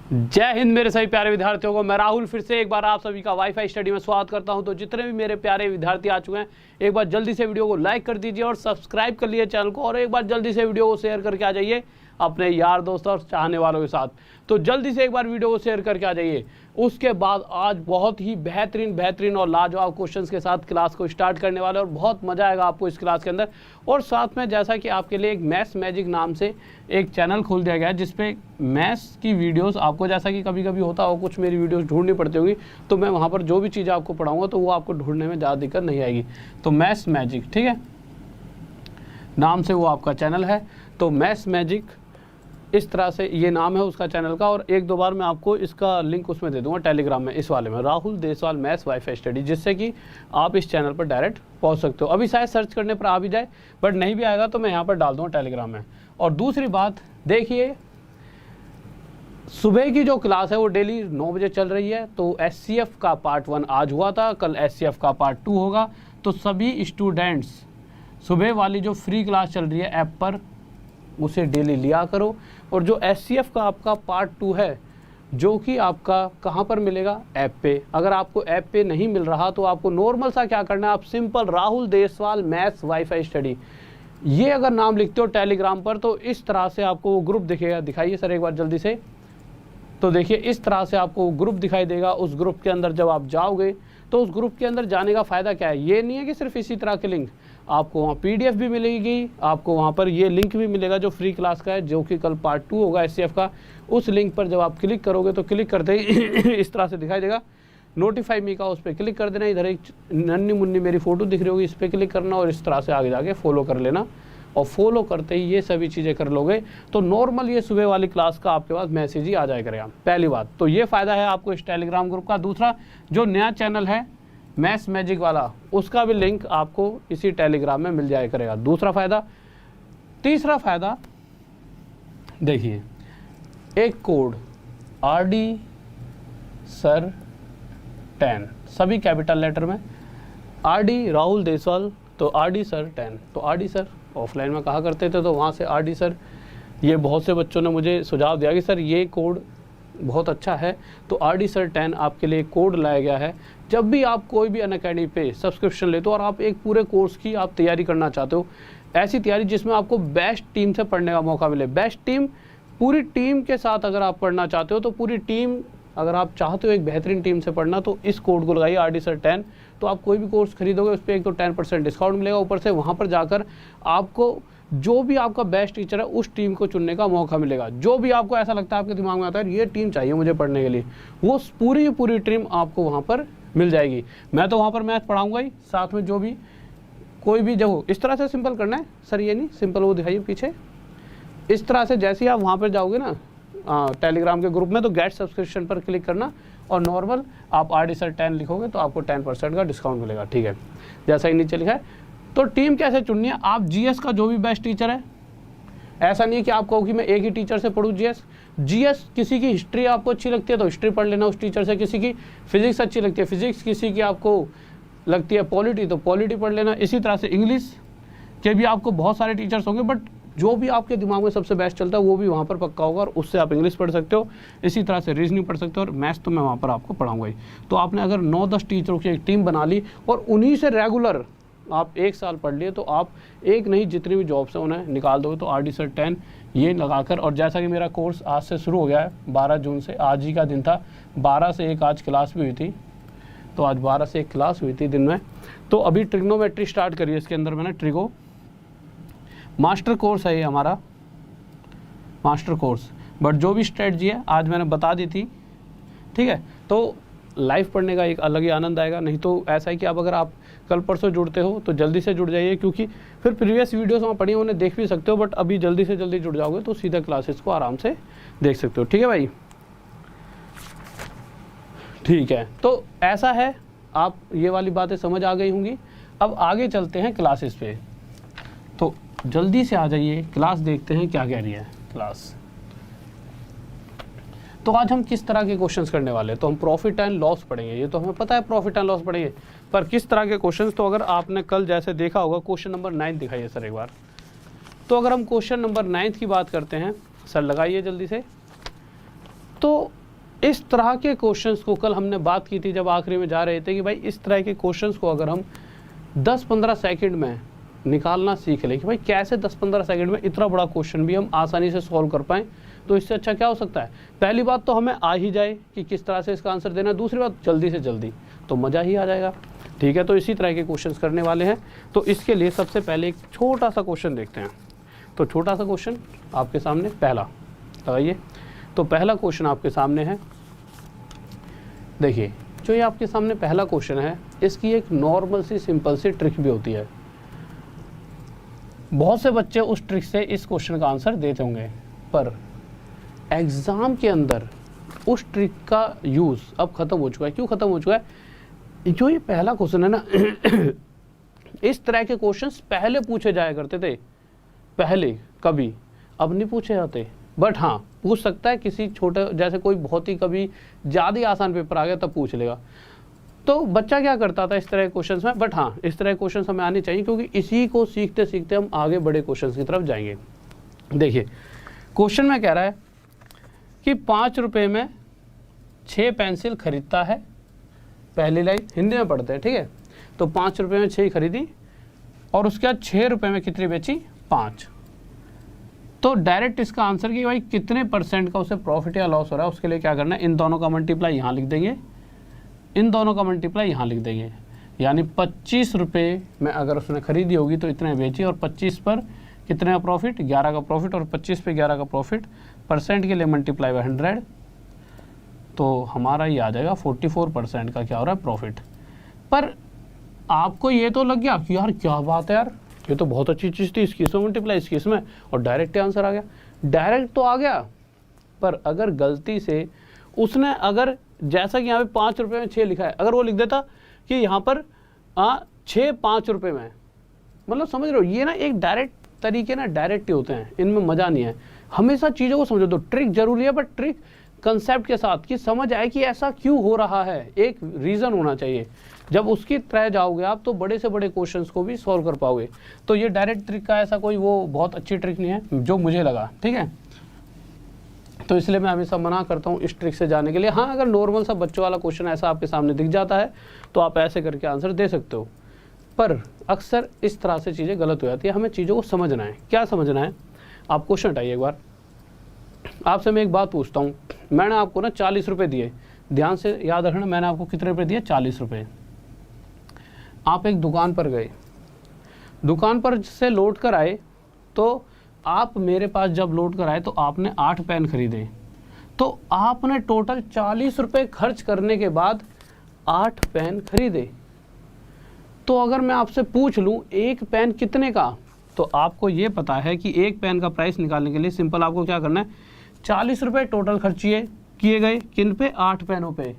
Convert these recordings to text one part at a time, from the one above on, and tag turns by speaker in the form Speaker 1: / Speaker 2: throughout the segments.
Speaker 1: जय हिंद मेरे सभी प्यारे विद्यार्थियों को। मैं राहुल फिर से एक बार आप सभी का वाईफाई स्टडी में स्वागत करता हूं। तो जितने भी मेरे प्यारे विद्यार्थी आ चुके हैं, एक बार जल्दी से वीडियो को लाइक कर दीजिए और सब्सक्राइब कर लीजिए चैनल को, और एक बार जल्दी से वीडियो को शेयर करके आ जाइए अपने यार दोस्त और चाहने वालों के साथ। तो जल्दी से एक बार वीडियो को शेयर करके आ जाइए। उसके बाद आज बहुत ही बेहतरीन और लाजवाब क्वेश्चंस के साथ क्लास को स्टार्ट करने वाले, और बहुत मजा आएगा आपको इस क्लास के अंदर। और साथ में जैसा कि आपके लिए एक मैथ्स मैजिक नाम से एक चैनल खोल दिया गया है, जिसपे मैथ्स की वीडियोस आपको, जैसा कि कभी कभी होता हो कुछ मेरी वीडियोस ढूंढनी पड़ती होगी, तो मैं वहाँ पर जो भी चीज़ आपको पढ़ाऊँगा तो वो आपको ढूंढने में ज़्यादा दिक्कत नहीं आएगी। तो मैथ्स मैजिक, ठीक है, नाम से वो आपका चैनल है। तो मैथ्स मैजिक इस तरह से ये नाम है उसका चैनल का, और एक दो बार मैं आपको इसका लिंक उसमें दे दूंगा टेलीग्राम में, इस वाले में, Rahul Deswal maths wifi study, जिससे कि आप इस चैनल पर डायरेक्ट पहुंच सकते हो। अभी शायद सर्च करने पर आ भी जाए, बट नहीं भी आएगा तो मैं यहाँ पर डाल दूँगा टेलीग्राम में। और दूसरी बात देखिए, सुबह की जो क्लास है वो डेली 9 बजे चल रही है। तो SCF का पार्ट 1 आज हुआ था, कल SCF का पार्ट 2 होगा। तो सभी स्टूडेंट्स सुबह वाली जो फ्री क्लास चल रही है ऐप पर, उसे डेली लिया करो। और जो SCF का आपका पार्ट 2 है, जो कि आपका कहाँ पर मिलेगा, ऐप पे। अगर आपको ऐप पे नहीं मिल रहा तो आपको नॉर्मल सा क्या करना है, आप simple Rahul Deswal maths wifi study ये अगर नाम लिखते हो टेलीग्राम पर, तो इस तरह से आपको वो ग्रुप दिखेगा। दिखाइए सर एक बार जल्दी से। तो देखिए इस तरह से आपको ग्रुप दिखाई देगा। उस ग्रुप के अंदर जब आप जाओगे तो उस ग्रुप के अंदर जाने का फ़ायदा क्या है, ये नहीं है कि सिर्फ इसी तरह के लिंक, आपको वहाँ PDF भी मिलेगी, आपको वहाँ पर ये लिंक भी मिलेगा जो फ्री क्लास का है, जो कि कल पार्ट 2 होगा SCF का। उस लिंक पर जब आप क्लिक करोगे तो क्लिक करते ही इस तरह से दिखाई देगा नोटिफाई मी का, उस पर क्लिक कर देना। इधर एक नन्नी मुन्नी मेरी फ़ोटो दिख रही होगी, इस पर क्लिक करना और इस तरह से आगे जाके फॉलो कर लेना। और फॉलो करते ही ये सभी चीज़ें कर लोगे तो नॉर्मल ये सुबह वाली क्लास का आपके पास मैसेज ही आ जाया करेगा। पहली बात तो ये फ़ायदा है आपको इस टेलीग्राम ग्रुप का। दूसरा, जो नया चैनल है मैथ्स मैजिक वाला, उसका भी लिंक आपको इसी टेलीग्राम में मिल जाया करेगा। दूसरा फ़ायदा। तीसरा फ़ायदा देखिए, एक कोड RD सर 10, सभी कैपिटल लेटर में, RD राहुल देसवाल, तो RD सर 10। तो RD सर ऑफलाइन में कहा करते थे, तो वहाँ से RD सर, ये बहुत से बच्चों ने मुझे सुझाव दिया कि सर ये कोड बहुत अच्छा है, तो RD सर 10 आपके लिए कोड लाया गया है। जब भी आप कोई भी अनअकैडमी पे सब्सक्रिप्शन लेते हो और आप एक पूरे कोर्स की आप तैयारी करना चाहते हो, ऐसी तैयारी जिसमें आपको बेस्ट टीम से पढ़ने का मौका मिले, बेस्ट टीम, पूरी टीम के साथ अगर आप पढ़ना चाहते हो, तो पूरी टीम, अगर आप चाहते हो एक बेहतरीन टीम से पढ़ना, तो इस कोड को लगाइए RD सर 10। तो आप कोई भी कोर्स खरीदोगे उस पर एक तो 10% डिस्काउंट मिलेगा, ऊपर से वहाँ पर जाकर आपको जो भी आपका बेस्ट टीचर है उस टीम को चुनने का मौका मिलेगा। जो भी आपको ऐसा लगता है, आपके दिमाग में आता है ये टीम चाहिए मुझे पढ़ने के लिए, वो पूरी टीम आपको वहाँ पर मिल जाएगी। मैं तो वहाँ पर मैथ पढ़ाऊँगा ही, साथ में जो भी कोई भी, जो इस तरह से सिंपल करना है सर, ये नहीं सिंपल, वो दिखाइए पीछे, इस तरह से जैसे ही आप वहाँ पर जाओगे ना टेलीग्राम के ग्रुप में, तो गेट सब्सक्रिप्शन पर क्लिक करना और नॉर्मल आप RD सर 10 लिखोगे तो आपको 10% का डिस्काउंट मिलेगा, ठीक है, जैसा ही नीचे लिखा है। तो टीम कैसे चुननी है, आप GS का जो भी बेस्ट टीचर है, ऐसा नहीं है कि आप कहो कि मैं एक ही टीचर से पढ़ूँ GS, किसी की हिस्ट्री आपको अच्छी लगती है तो हिस्ट्री पढ़ लेना उस टीचर से, किसी की फिजिक्स अच्छी लगती है फिजिक्स, किसी की आपको लगती है पॉलिटी तो पॉलिटी पढ़ लेना। इसी तरह से इंग्लिश के भी आपको बहुत सारे टीचर्स होंगे, बट जो भी आपके दिमाग में सबसे बेस्ट चलता है वो भी वहाँ पर पक्का होगा, और उससे आप इंग्लिश पढ़ सकते हो। इसी तरह से रीजनिंग पढ़ सकते हो, और मैथ्स तो मैं वहाँ पर आपको पढ़ाऊँगा ही। तो आपने अगर 9-10 टीचरों की एक टीम बना ली और उन्हीं से रेगुलर आप 1 साल पढ़ लिए, तो आप एक नहीं जितनी भी जॉब्स हैं उन्हें निकाल दोगे। तो RD सर 10 ये लगाकर, और जैसा कि मेरा कोर्स आज से शुरू हो गया है 12 जून से, आज ही का दिन था, 12 से 1 आज क्लास भी हुई थी, तो आज 12 से 1 क्लास हुई थी दिन में। तो अभी ट्रिग्नोमेट्री स्टार्ट करी है, इसके अंदर मैंने ट्रिगो मास्टर कोर्स है, ये हमारा मास्टर कोर्स, बट जो भी स्ट्रेटजी है आज मैंने बता दी थी, ठीक है। तो लाइव पढ़ने का एक अलग ही आनंद आएगा। नहीं तो ऐसा है कि अब अगर आप कल परसों जुड़ते हो तो जल्दी से जुड़ जाइए, क्योंकि फिर प्रीवियस वीडियोस वहाँ पढ़ी उन्हें देख भी सकते हो, बट अभी जल्दी से जल्दी जुड़ जाओगे तो सीधा क्लासेस को आराम से देख सकते हो, ठीक है भाई, ठीक है। तो ऐसा है, आप ये वाली बातें समझ आ गई होंगी। अब आगे चलते हैं क्लासेस पे, तो जल्दी से आ जाइए, क्लास देखते हैं क्या कह रही है क्लास। तो आज हम किस तरह के क्वेश्चंस करने वाले हैं, तो हम प्रॉफिट एंड लॉस पढ़ेंगे। ये तो हमें पता है प्रॉफिट एंड लॉस पढ़ेंगे, पर किस तरह के क्वेश्चंस, तो अगर आपने कल जैसे देखा होगा क्वेश्चन नंबर 9 दिखाइए सर एक बार। तो अगर हम क्वेश्चन नंबर 9 की बात करते हैं, सर लगाइए जल्दी से। तो इस तरह के क्वेश्चंस को कल हमने बात की थी जब आखिरी में जा रहे थे कि भाई इस तरह के क्वेश्चंस को अगर हम 10-15 सेकंड में निकालना सीख लें कि भाई कैसे 10-15 सेकंड में इतना बड़ा क्वेश्चन भी हम आसानी से सॉल्व कर पाएँ, तो इससे अच्छा क्या हो सकता है। पहली बात तो हमें आ ही जाए कि किस तरह से इसका आंसर देना है, दूसरी बात जल्दी से जल्दी, तो मज़ा ही आ जाएगा। ठीक है, तो इसी तरह के क्वेश्चंस करने वाले हैं। तो इसके लिए सबसे पहले एक छोटा सा क्वेश्चन देखते हैं। तो छोटा सा क्वेश्चन आपके सामने पहला लगाइए। तो पहला क्वेश्चन आपके सामने है, देखिए जो ये आपके सामने पहला क्वेश्चन है इसकी एक नॉर्मल सी सिंपल सी ट्रिक भी होती है। बहुत से बच्चे उस ट्रिक से इस क्वेश्चन का आंसर देते होंगे, पर एग्ज़ाम के अंदर उस ट्रिक का यूज़ अब ख़त्म हो चुका है। क्यों ख़त्म हो चुका है? जो ये पहला क्वेश्चन है ना इस तरह के क्वेश्चंस पहले पूछे जाया करते थे, पहले कभी, अब नहीं पूछे जाते। बट हाँ, पूछ सकता है किसी छोटे, जैसे कोई बहुत ही कभी ज़्यादा ही आसान पेपर आ गया तब पूछ लेगा। तो बच्चा क्या करता था इस तरह के क्वेश्चंस में। बट हाँ, इस तरह के क्वेश्चंस हमें आने चाहिए क्योंकि इसी को सीखते सीखते हम आगे बड़े क्वेश्चंस की तरफ जाएंगे। देखिए क्वेश्चन में कह रहा है कि 5 रुपये में 6 पेंसिल खरीदता है। पहली लाइन हिंदी में पढ़ते हैं, ठीक है। तो 5 रुपये में 6 खरीदी और उसके बाद 6 रुपये में कितनी बेची? 5। तो डायरेक्ट इसका आंसर कि भाई कितने परसेंट का उसे प्रॉफिट या लॉस हो रहा है, उसके लिए क्या करना है, इन दोनों का मल्टीप्लाई यहाँ लिख देंगे, इन दोनों का मल्टीप्लाई यहाँ लिख देंगे। यानी 25 रुपये में अगर उसने खरीदी होगी तो इतने बेची, और 25 पर कितने का प्रॉफिट? 11 का प्रॉफिट, और 25 पे 11 का प्रॉफिट, परसेंट के लिए मल्टीप्लाई बाय 100, तो हमारा ये आ जाएगा 44% का क्या हो रहा है? प्रॉफिट। पर आपको ये तो लग गया कि यार क्या बात है यार, ये तो बहुत अच्छी चीज़ थी, इसकी इसमें मल्टीप्लाई, इसकी इसमें, और डायरेक्ट आंसर आ गया। डायरेक्ट तो आ गया, पर अगर गलती से उसने, अगर जैसा कि यहाँ पे 5 रुपये में 6 लिखा है, अगर वो लिख देता कि यहाँ पर 6 5 रुपये में, मतलब समझ रहे हो, ये ना एक डायरेक्ट तरीके ना डायरेक्ट ही होते हैं, इनमें मज़ा नहीं है। हमेशा चीज़ों को समझो, तो ट्रिक जरूरी है, बट ट्रिक कंसेप्ट के साथ कि समझ आए कि ऐसा क्यों हो रहा है, एक रीज़न होना चाहिए। जब उसकी तरह जाओगे आप तो बड़े से बड़े क्वेश्चंस को भी सॉल्व कर पाओगे। तो ये डायरेक्ट ट्रिक का ऐसा कोई वो बहुत अच्छी ट्रिक नहीं है जो मुझे लगा, ठीक है। तो इसलिए मैं हमेशा मना करता हूँ इस ट्रिक से जाने के लिए। हाँ, अगर नॉर्मल सा बच्चों वाला क्वेश्चन ऐसा आपके सामने दिख जाता है तो आप ऐसे करके आंसर दे सकते हो, पर अक्सर इस तरह से चीज़ें गलत हो जाती है। हमें चीज़ों को समझना है। क्या समझना है? आप क्वेश्चन हटाइए एक बार, आपसे मैं एक बात पूछता हूँ। मैंने आपको ना 40 रुपये दिए, ध्यान से याद रखना, मैंने आपको कितने रुपये दिए? 40 रुपये। आप एक दुकान पर गए, दुकान पर से लौट कर आए, तो आप मेरे पास जब लौट कर आए तो आपने 8 पेन खरीदे, तो आपने टोटल 40 रुपये खर्च करने के बाद 8 पेन खरीदे। तो अगर मैं आपसे पूछ लूँ एक पेन कितने का, तो आपको ये पता है कि एक पेन का प्राइस निकालने के लिए सिंपल आपको क्या करना है, 40 रुपये टोटल खर्च किए गए, किन पे? 8 पेनों पे।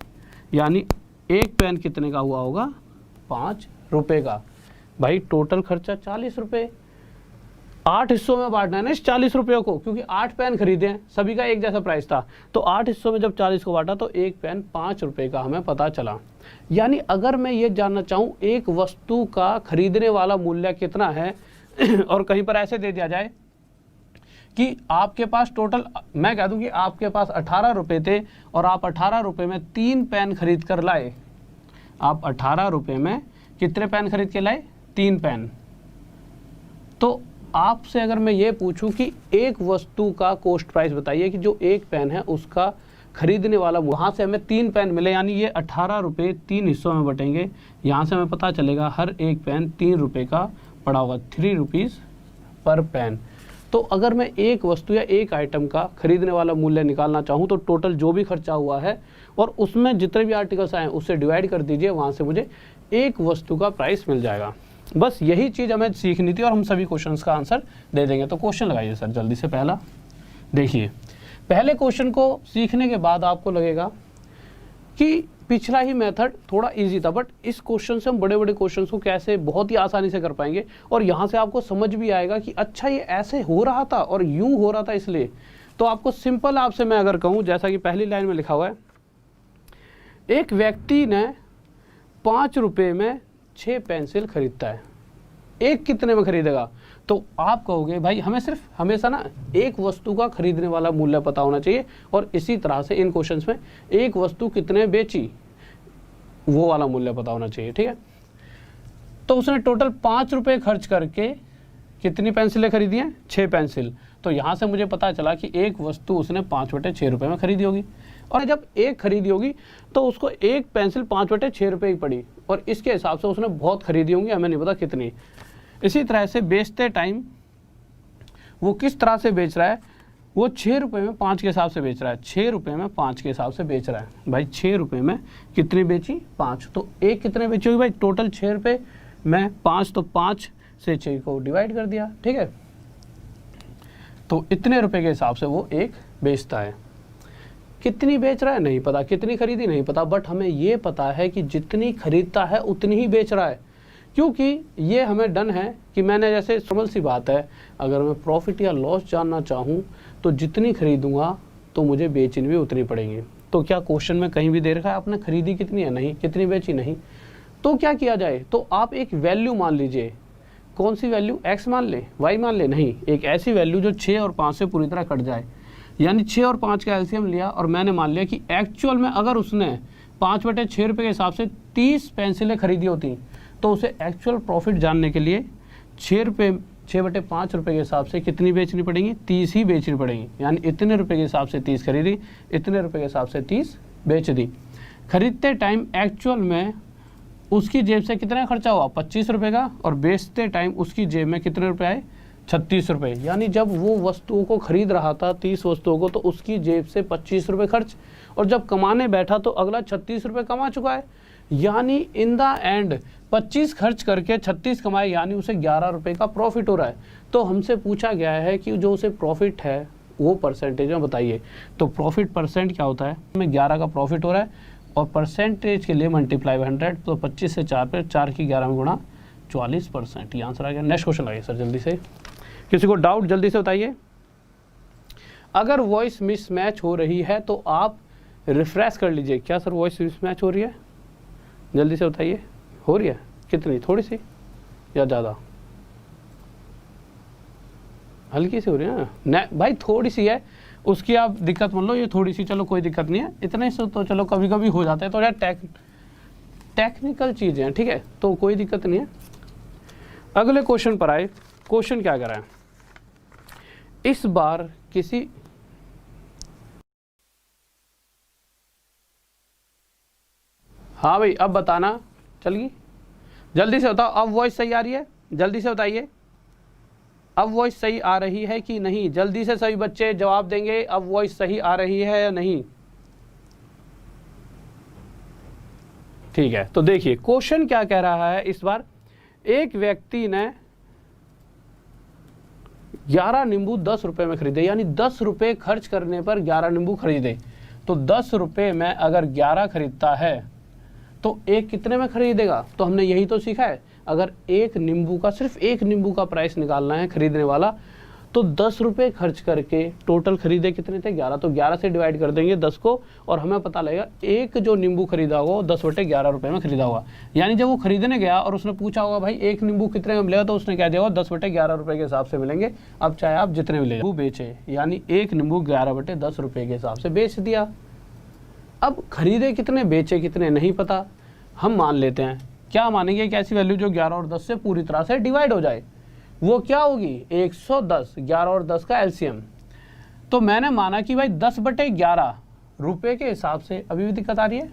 Speaker 1: यानी एक पेन कितने का हुआ होगा? 5 रुपये का। भाई टोटल खर्चा 40 रुपये, 8 हिस्सों में बांटना है ना इस 40 रुपये को, क्योंकि 8 पेन खरीदे हैं, सभी का एक जैसा प्राइस था, तो 8 हिस्सों में जब 40 को बांटा तो एक पेन 5 रुपये का हमें पता चला। यानी अगर मैं ये जानना चाहूँ एक वस्तु का खरीदने वाला मूल्य कितना है और कहीं पर ऐसे दे दिया जाए कि आपके पास टोटल, मैं कह दूं कि आपके पास 18 रुपये थे और आप 18 रुपये में 3 पेन खरीद कर लाए। आप 18 रुपये में कितने पेन खरीद के लाए? 3 पेन। तो आपसे अगर मैं ये पूछूं कि एक वस्तु का कॉस्ट प्राइस बताइए कि जो एक पेन है उसका खरीदने वाला, वहाँ से हमें 3 पेन मिले, यानी ये 18 रुपये 3 हिस्सों में बटेंगे। यहाँ से हमें पता चलेगा हर एक पेन 3 रुपये का पड़ा होगा, 3 रुपीज़ पर पेन। तो अगर मैं एक वस्तु या एक आइटम का खरीदने वाला मूल्य निकालना चाहूँ तो टोटल जो भी खर्चा हुआ है और उसमें जितने भी आर्टिकल्स आए उससे डिवाइड कर दीजिए, वहाँ से मुझे एक वस्तु का प्राइस मिल जाएगा। बस यही चीज़ हमें सीखनी थी और हम सभी क्वेश्चंस का आंसर दे देंगे। तो क्वेश्चन लगाइए सर जल्दी से। पहला देखिए, पहले क्वेश्चन को सीखने के बाद आपको लगेगा कि पिछला ही मेथड थोड़ा इजी था, बट इस क्वेश्चन से हम बड़े बड़े क्वेश्चंस को कैसे बहुत ही आसानी से कर पाएंगे, और यहाँ से आपको समझ भी आएगा कि अच्छा ये ऐसे हो रहा था और यूं हो रहा था इसलिए। तो आपको सिंपल, आपसे मैं अगर कहूँ, जैसा कि पहली लाइन में लिखा हुआ है, एक व्यक्ति ने 5 रुपये में 6 पेंसिल खरीदता है। एक कितने में खरीदेगा? तो आप कहोगे भाई हमें सिर्फ हमेशा ना एक वस्तु का खरीदने वाला मूल्य पता होना चाहिए, और इसी तरह से इन क्वेश्चंस में एक वस्तु कितने बेची वो वाला मूल्य पता होना चाहिए, ठीक है। तो उसने टोटल 5 रुपये खर्च करके कितनी पेंसिलें खरीदी हैं? 6 पेंसिल। तो यहाँ से मुझे पता चला कि एक वस्तु उसने 5/6 रुपये में खरीदी होगी, और जब एक खरीदी होगी तो उसको एक पेंसिल 5/6 रुपये ही पड़ी, और इसके हिसाब से उसने बहुत खरीदी होंगी, हमें नहीं पता कितनी। इसी तरह से बेचते टाइम वो किस तरह से बेच रहा है, वो 6 रुपये में 5 के हिसाब से बेच रहा है, 6 रुपये में 5 के हिसाब से बेच रहा है। भाई 6 रुपये में कितनी बेची? 5। तो एक कितने बेची होगी भाई? टोटल 6 रुपये में 5, तो 5 से 6 को डिवाइड कर दिया, ठीक है। तो इतने रुपए के हिसाब से वो एक बेचता है। कितनी बेच रहा है नहीं पता, कितनी खरीदी नहीं पता, बट हमें ये पता है कि जितनी खरीदता है उतनी ही बेच रहा है, क्योंकि ये हमें डन है कि मैंने, जैसे सिंपल सी बात है, अगर मैं प्रॉफिट या लॉस जानना चाहूँ तो जितनी खरीदूंगा तो मुझे बेचनी भी उतनी पड़ेगी। तो क्या क्वेश्चन में कहीं भी दे रखा है आपने खरीदी कितनी है? नहीं। कितनी बेची? नहीं। तो क्या किया जाए? तो आप एक वैल्यू मान लीजिए। कौन सी वैल्यू? x मान ले, y मान ले? नहीं, एक ऐसी वैल्यू जो 6 और 5 से पूरी तरह कट जाए। यानी 6 और 5 का एलसीएम लिया, और मैंने मान लिया कि एक्चुअल में अगर उसने 5/6 रुपये के हिसाब से 30 पेंसिलें खरीदी होती तो उसे एक्चुअल प्रॉफिट जानने के लिए 6/5 रुपये के हिसाब से कितनी बेचनी पड़ेंगी? 30 ही बेचनी पड़ेंगी। यानी इतने रुपये के हिसाब से 30 खरीदी, इतने रुपये के हिसाब से 30 बेच दी। खरीदते टाइम एक्चुअल में उसकी जेब से कितना खर्चा हुआ? 25 रुपये का, और बेचते टाइम उसकी जेब में कितने रुपए आए? 36 रुपये। यानी जब वो वस्तुओं को खरीद रहा था, 30 वस्तुओं को, तो उसकी जेब से 25 रुपये खर्च, और जब कमाने बैठा तो अगला 36 रुपये कमा चुका है। यानी इन द एंड 25 खर्च करके 36 कमाए, यानी उसे 11 रुपये का प्रॉफिट हो रहा है। तो हमसे पूछा गया है कि जो उसे प्रॉफिट है वो परसेंटेज में बताइए। तो प्रॉफिट परसेंट क्या होता है? हमें 11 का प्रॉफिट हो रहा है, और परसेंटेज के लिए मल्टीप्लाई 100, तो 25 से 4 पे 4 की 11 में गुणा 44%। ये आंसर आ गया। नेक्स्ट क्वेश्चन आइए सर, जल्दी से। किसी को डाउट जल्दी से बताइए। अगर वॉइस मिसमैच हो रही है तो आप रिफ्रेश कर लीजिए। क्या सर वॉइस मिसमैच हो रही है? जल्दी से बताइए। हो रही है? कितनी? थोड़ी सी या ज़्यादा? हल्की सी हो रही है ना भाई, थोड़ी सी है, उसकी आप दिक्कत मान लो। ये थोड़ी सी, चलो कोई दिक्कत नहीं है, इतने से तो चलो कभी कभी हो जाता है, तो यार टेक्निकल चीज़ें हैं, ठीक है, तो कोई दिक्कत नहीं है। अगले क्वेश्चन पर आए। क्वेश्चन क्या कर रहा है इस बार? किसी हाँ भाई अब बताना, चलिए जल्दी से बताओ। अब वॉइस सही आ रही है? जल्दी से बताइए, अब वॉइस सही आ रही है कि नहीं? जल्दी से सभी बच्चे जवाब देंगे, अब वॉइस सही आ रही है या नहीं। ठीक है, तो देखिए क्वेश्चन क्या कह रहा है इस बार। एक व्यक्ति ने 11 नींबू 10 रुपए में खरीदे, यानी 10 रुपए खर्च करने पर 11 नींबू खरीदे। तो 10 रुपए में अगर 11 खरीदता है तो एक कितने में खरीदेगा? तो हमने यही तो सीखा है, अगर एक नींबू का, सिर्फ एक नींबू का प्राइस निकालना है खरीदने वाला, तो 10 रुपये खर्च करके टोटल खरीदे कितने थे? 11। तो 11 से डिवाइड कर देंगे 10 को, और हमें पता लगेगा एक जो नींबू खरीदा होगा वो 10/11 रुपये में खरीदा होगा। यानी जब वो खरीदने गया और उसने पूछा होगा भाई एक नींबू कितने में मिलेगा, तो उसने कह दिया होगा 10/11 रुपये के हिसाब से मिलेंगे। अब चाहे आप जितने मिले वो बेचे, यानी एक नींबू 11/10 रुपये के हिसाब से बेच दिया। अब खरीदे कितने, बेचे कितने नहीं पता, हम मान लेते हैं। क्या मानेंगे? एक ऐसी वैल्यू जो 11 और 10 से पूरी तरह से डिवाइड हो जाए। वो क्या होगी? 110। 11 और 10 का एलसीएम। तो मैंने माना कि भाई 10/11 रुपए के हिसाब से। अभी भी दिक्कत आ रही है?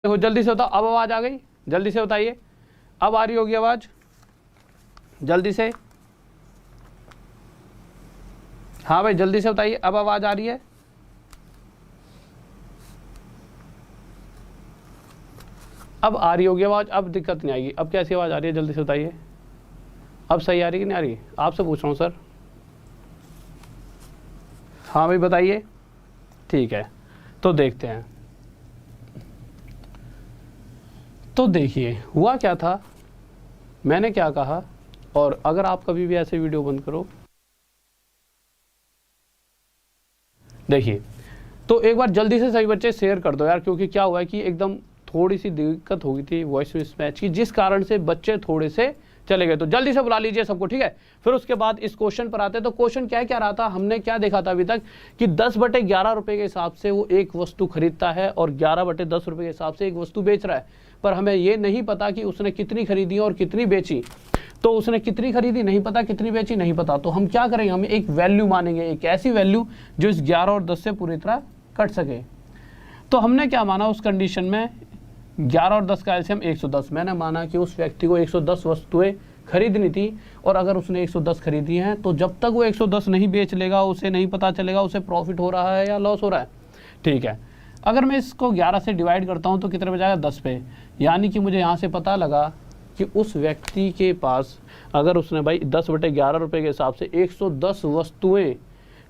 Speaker 1: देखो जल्दी से बताओ, अब आवाज आ गई? जल्दी से बताइए, अब आ रही होगी आवाज? जल्दी से, हाँ भाई जल्दी से बताइए, अब आवाज आ रही है? अब आ रही होगी आवाज, अब दिक्कत नहीं आएगी। अब कैसी आवाज आ रही है? जल्दी से बताइए, अब सही आ रही कि नहीं आ रही? आपसे पूछ रहा हूँ सर। हाँ भाई बताइए। ठीक है, तो देखते हैं। तो देखिए हुआ क्या था, मैंने क्या कहा, और अगर आप कभी भी ऐसे वीडियो बंद करो। देखिए, तो एक बार जल्दी से सभी बच्चे शेयर कर दो यार, क्योंकि क्या हुआ है कि एकदम थोड़ी सी दिक्कत हो गई थी वॉइस मिसमैच की, जिस कारण से बच्चे थोड़े से चले गए। तो जल्दी से बुला लीजिए सबको, ठीक है। फिर उसके बाद इस क्वेश्चन पर आते हैं। तो क्वेश्चन क्या रहा था, हमने क्या देखा था अभी तक कि 10/11 रुपए के हिसाब से वो एक वस्तु खरीदता है और 11/10 रुपए के हिसाब से एक वस्तु बेच रहा है, पर हमें ये नहीं पता कि उसने कितनी खरीदी और कितनी बेची। तो उसने कितनी खरीदी नहीं पता, कितनी बेची नहीं पता, तो हम क्या करेंगे, हम एक वैल्यू मानेंगे, एक ऐसी वैल्यू जो इस 11 और 10 से पूरी तरह कट सके। तो हमने क्या माना उस कंडीशन में, 11 और 10 का एलसीएम 110। मैंने माना कि उस व्यक्ति को 110 वस्तुएं खरीदनी थी, और अगर उसने 110 खरीदी हैं तो जब तक वो 110 नहीं बेच लेगा उसे नहीं पता चलेगा उसे प्रॉफिट हो रहा है या लॉस हो रहा है, ठीक है। अगर मैं इसको 11 से डिवाइड करता हूं तो कितने पे जाएगा, 10 पे। यानी कि मुझे यहाँ से पता लगा कि उस व्यक्ति के पास अगर उसने भाई 10/11 रुपये के हिसाब से 110 वस्तुएं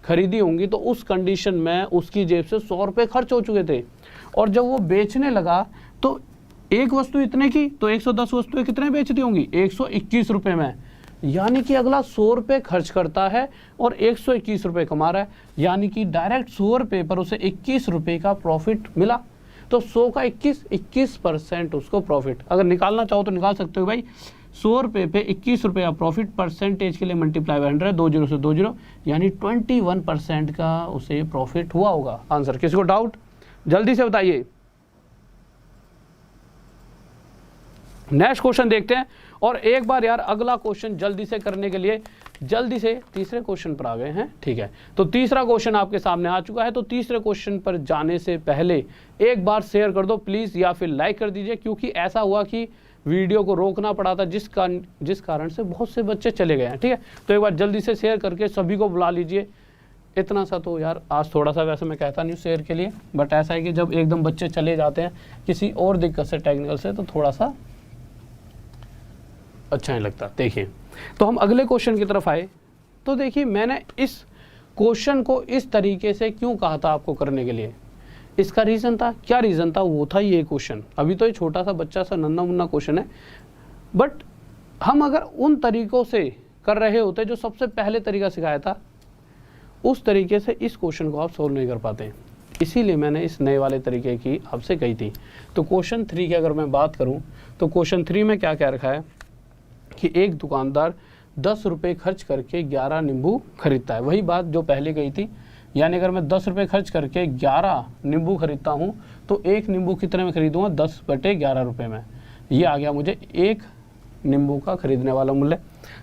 Speaker 1: खरीदी होंगी तो उस कंडीशन में उसकी जेब से 100 रुपये खर्च हो चुके थे। और जब वो बेचने लगा तो एक वस्तु इतने की, तो 110 वस्तुएं कितने बेच दी होंगी, 121 रुपये में। यानी कि अगला 100 रुपये खर्च करता है और 121 रुपये कमा रहा है, यानी कि डायरेक्ट 100 रुपये पर उसे 21 रुपये का प्रॉफिट मिला। तो 100 का 21% उसको प्रॉफिट। अगर निकालना चाहो तो निकाल सकते हो भाई, 100 रुपये पे 21 रुपये का प्रॉफिट, परसेंटेज के लिए मल्टीप्लाई बाय 100, 2 0 से 2 0, यानी 21% का उसे प्रॉफिट हुआ होगा। आंसर, किसी को डाउट जल्दी से बताइए। नेक्स्ट क्वेश्चन देखते हैं। और एक बार यार अगला क्वेश्चन जल्दी से करने के लिए जल्दी से तीसरे क्वेश्चन पर आ गए हैं, ठीक है। तो तीसरा क्वेश्चन आपके सामने आ चुका है। तो तीसरे क्वेश्चन पर जाने से पहले एक बार शेयर कर दो प्लीज, या फिर लाइक कर दीजिए, क्योंकि ऐसा हुआ कि वीडियो को रोकना पड़ा था जिस कारण से बहुत से बच्चे चले गए हैं, ठीक है। तो एक बार जल्दी से शेयर करके सभी को बुला लीजिए। इतना सा तो यार आज थोड़ा सा, वैसे मैं कहता नहीं शेयर के लिए, बट ऐसा है कि जब एकदम बच्चे चले जाते हैं किसी और दिक्कत से, टेक्निकल से, तो थोड़ा सा अच्छा नहीं लगता। देखिए, तो हम अगले क्वेश्चन की तरफ आए। तो देखिए, मैंने इस क्वेश्चन को इस तरीके से क्यों कहा था आपको करने के लिए, इसका रीज़न था, क्या रीज़न था, वो था ये क्वेश्चन। अभी तो ये छोटा सा बच्चा सा नन्ना मुन्ना क्वेश्चन है, बट हम अगर उन तरीकों से कर रहे होते जो सबसे पहले तरीका सिखाया था, उस तरीके से इस क्वेश्चन को आप सोल्व नहीं कर पाते। इसीलिए मैंने इस नए वाले तरीके की आपसे कही थी। तो क्वेश्चन 3 की अगर मैं बात करूं तो क्वेश्चन 3 में क्या रखा है कि एक दुकानदार 10 रुपये खर्च करके 11 नींबू खरीदता है। वही बात जो पहले गई थी, यानी अगर मैं 10 रुपये खर्च करके 11 नींबू खरीदता हूँ तो एक नींबू कितने में खरीदूंगा, 10/11 रुपये में। ये आ गया मुझे एक नींबू का खरीदने वाला मूल्य।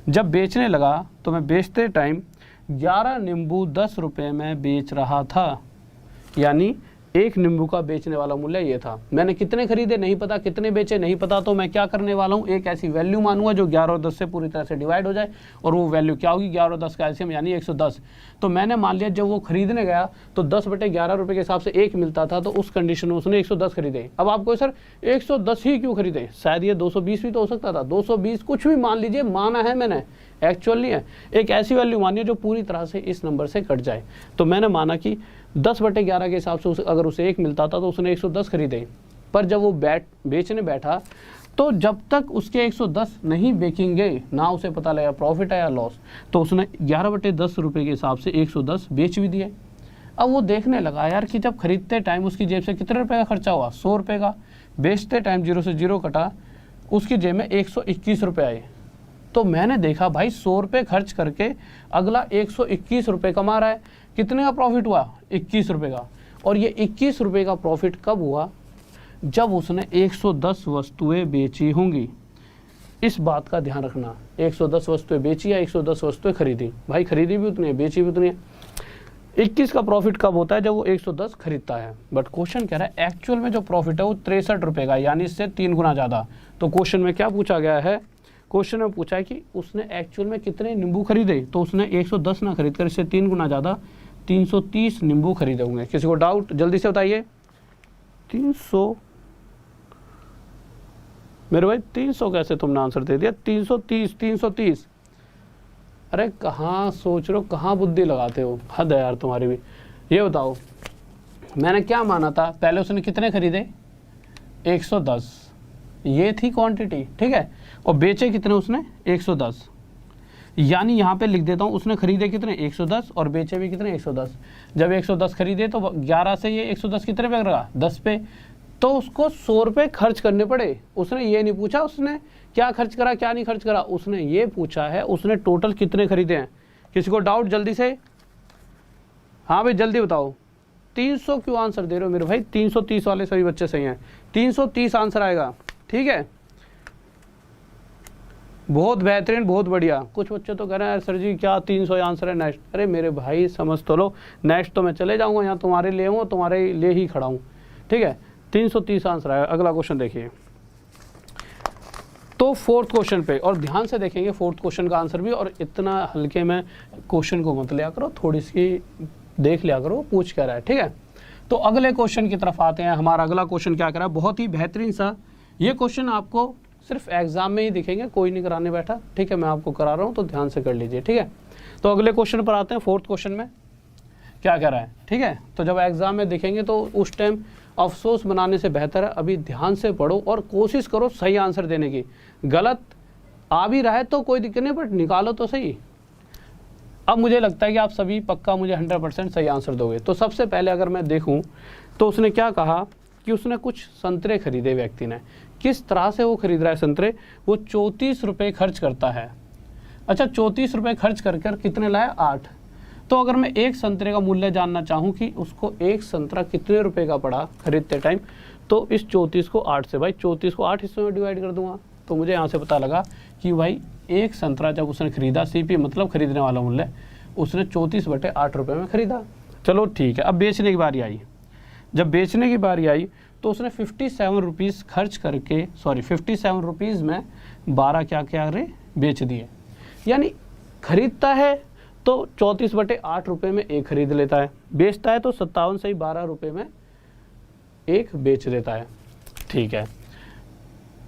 Speaker 1: जब बेचने लगा तो मैं बेचते टाइम 11 नींबू 10 रुपये में बेच रहा था, यानी एक नींबू का बेचने वाला मूल्य ये था। मैंने कितने खरीदे नहीं पता, कितने बेचे नहीं पता, तो मैं क्या करने वाला हूँ, एक ऐसी वैल्यू मानूंगा जो 11 और 10 से पूरी तरह से डिवाइड हो जाए, और वो वैल्यू क्या होगी, 11 और 10 का एलसीएम यानी 110। तो मैंने मान लिया जब वो खरीदने गया तो 10/11 रुपये के हिसाब से एक मिलता था, तो उस कंडीशन में उसने 110 खरीदे। अब आपको सर 110 ही क्यों खरीदे, शायद ये 220 भी तो हो सकता था, 220 कुछ भी मान लीजिए, माना है मैंने, एक्चुअल नहीं है। एक ऐसी वैल्यू मानिए जो पूरी तरह से इस नंबर से कट जाए। तो मैंने माना कि 10/11 के हिसाब से अगर उसे एक मिलता था तो उसने 110 खरीदे, पर जब वो बेचने बैठा तो जब तक उसके 110 नहीं बेचेंगे ना उसे पता लगा प्रॉफिट है या लॉस, तो उसने 11/10 रुपये के हिसाब से 110 बेच भी दिए। अब वो देखने लगा यार कि जब खरीदते टाइम उसकी जेब से कितने रुपये का खर्चा हुआ, 100 रुपये का, बेचते टाइम 0 से 0 कटा, उसकी जेब में 121 रुपये आए। तो मैंने देखा भाई 100 रुपये खर्च करके अगला 121 रुपये कमा रहा है, कितने का प्रॉफिट हुआ, 21 रुपये का। और ये 21 रुपये का प्रॉफिट कब हुआ, जब उसने 110 वस्तुएं बेची होंगी। इस बात का ध्यान रखना, 110 वस्तुएं बेची या 110 वस्तुएं खरीदी, भाई खरीदी भी उतनी है, बेची भी उतनी है। 21 का प्रॉफिट कब होता है, जब वो 110 खरीदता है। बट क्वेश्चन कह रहा है एक्चुअल में जो प्रॉफिट है वो 63 रुपये का, यानी इससे 3 गुना ज़्यादा। तो क्वेश्चन में क्या पूछा गया है, क्वेश्चन में पूछा है कि उसने एक्चुअल में कितने नींबू खरीदे, तो उसने 110 ना खरीद कर इससे 3 गुना ज़्यादा 330 नींबू खरीदे होंगे। किसी को डाउट जल्दी से बताइए। 300 मेरे भाई 300 कैसे तुमने आंसर दे दिया, 330। अरे कहाँ सोच रहे हो, कहाँ बुद्धि लगाते हो, हद है यार तुम्हारी भी। ये बताओ मैंने क्या माना था, पहले उसने कितने खरीदे, 110, ये थी क्वांटिटी, ठीक है, और बेचे कितने उसने 110, यानी यहाँ पे लिख देता हूँ, उसने खरीदे कितने 110 और बेचे भी कितने 110। जब 110 खरीदे तो 11 से ये 110 कितने पे रहा 10 पे, तो उसको 100 रुपये खर्च करने पड़े। उसने ये नहीं पूछा उसने क्या खर्च करा क्या नहीं खर्च करा, उसने ये पूछा है उसने टोटल कितने खरीदे हैं। किसी को डाउट जल्दी से, हाँ भाई जल्दी बताओ। 300 क्यों आंसर दे रहे हो मेरे भाई, 330 वाले सभी बच्चे सही हैं, 330 आंसर आएगा, ठीक है। बहुत बेहतरीन, बहुत बढ़िया। कुछ बच्चे तो कह रहे हैं सर जी क्या 300 आंसर है नेक्स्ट। अरे मेरे भाई समझ तो लो, नेक्स्ट तो मैं चले जाऊंगा, यहाँ तुम्हारे लिए हूँ, तुम्हारे लिए ही खड़ा हूँ, ठीक है। 330 आंसर आएगा। अगला क्वेश्चन देखिए, तो फोर्थ क्वेश्चन पे, और ध्यान से देखेंगे फोर्थ क्वेश्चन का आंसर भी, और इतना हल्के में क्वेश्चन को मत लिया करो, थोड़ी सी देख लिया करो पूछ क्या रहा है, ठीक है। तो अगले क्वेश्चन की तरफ आते हैं। हमारा अगला क्वेश्चन क्या करा, बहुत ही बेहतरीन सा। ये क्वेश्चन आपको सिर्फ एग्जाम में ही दिखेंगे, कोई नहीं कराने बैठा, ठीक है, मैं आपको करा रहा हूँ तो ध्यान से कर लीजिए, ठीक है। तो अगले क्वेश्चन पर आते हैं। फोर्थ क्वेश्चन में क्या कह रहा है, ठीक है। तो जब एग्जाम में दिखेंगे तो उस टाइम अफसोस बनाने से बेहतर है अभी ध्यान से पढ़ो और कोशिश करो सही आंसर देने की। गलत आ भी रहा है तो कोई दिक्कत नहीं, बट निकालो तो सही। अब मुझे लगता है कि आप सभी पक्का मुझे 100% सही आंसर दोगे। तो सबसे पहले अगर मैं देखूं तो उसने क्या कहा कि उसने कुछ संतरे खरीदे व्यक्ति ने। किस तरह से वो खरीद रहा है संतरे, वो 34 रुपये खर्च करता है। अच्छा 34 रुपये खर्च कर कितने लाया 8। तो अगर मैं एक संतरे का मूल्य जानना चाहूँ कि उसको एक संतरा कितने रुपए का पड़ा खरीदते टाइम, तो इस 34 को 8 से, भाई 34 को 8 हिस्सों में डिवाइड कर दूंगा, तो मुझे यहाँ से पता लगा कि भाई एक संतरा जब उसने खरीदा, CP मतलब खरीदने वाला मूल्य, उसने 34/8 रुपये में खरीदा। चलो ठीक है, अब बेचने की बारी आई। जब बेचने की बारी आई तो उसने 57 रुपीज़ खर्च करके, 57 रुपीज़ में 12 क्या बेच दिए। यानी खरीदता है तो 34/8 रुपये में एक खरीद लेता है, बेचता है तो 57 से ही 12 रुपये में एक बेच देता है, ठीक है।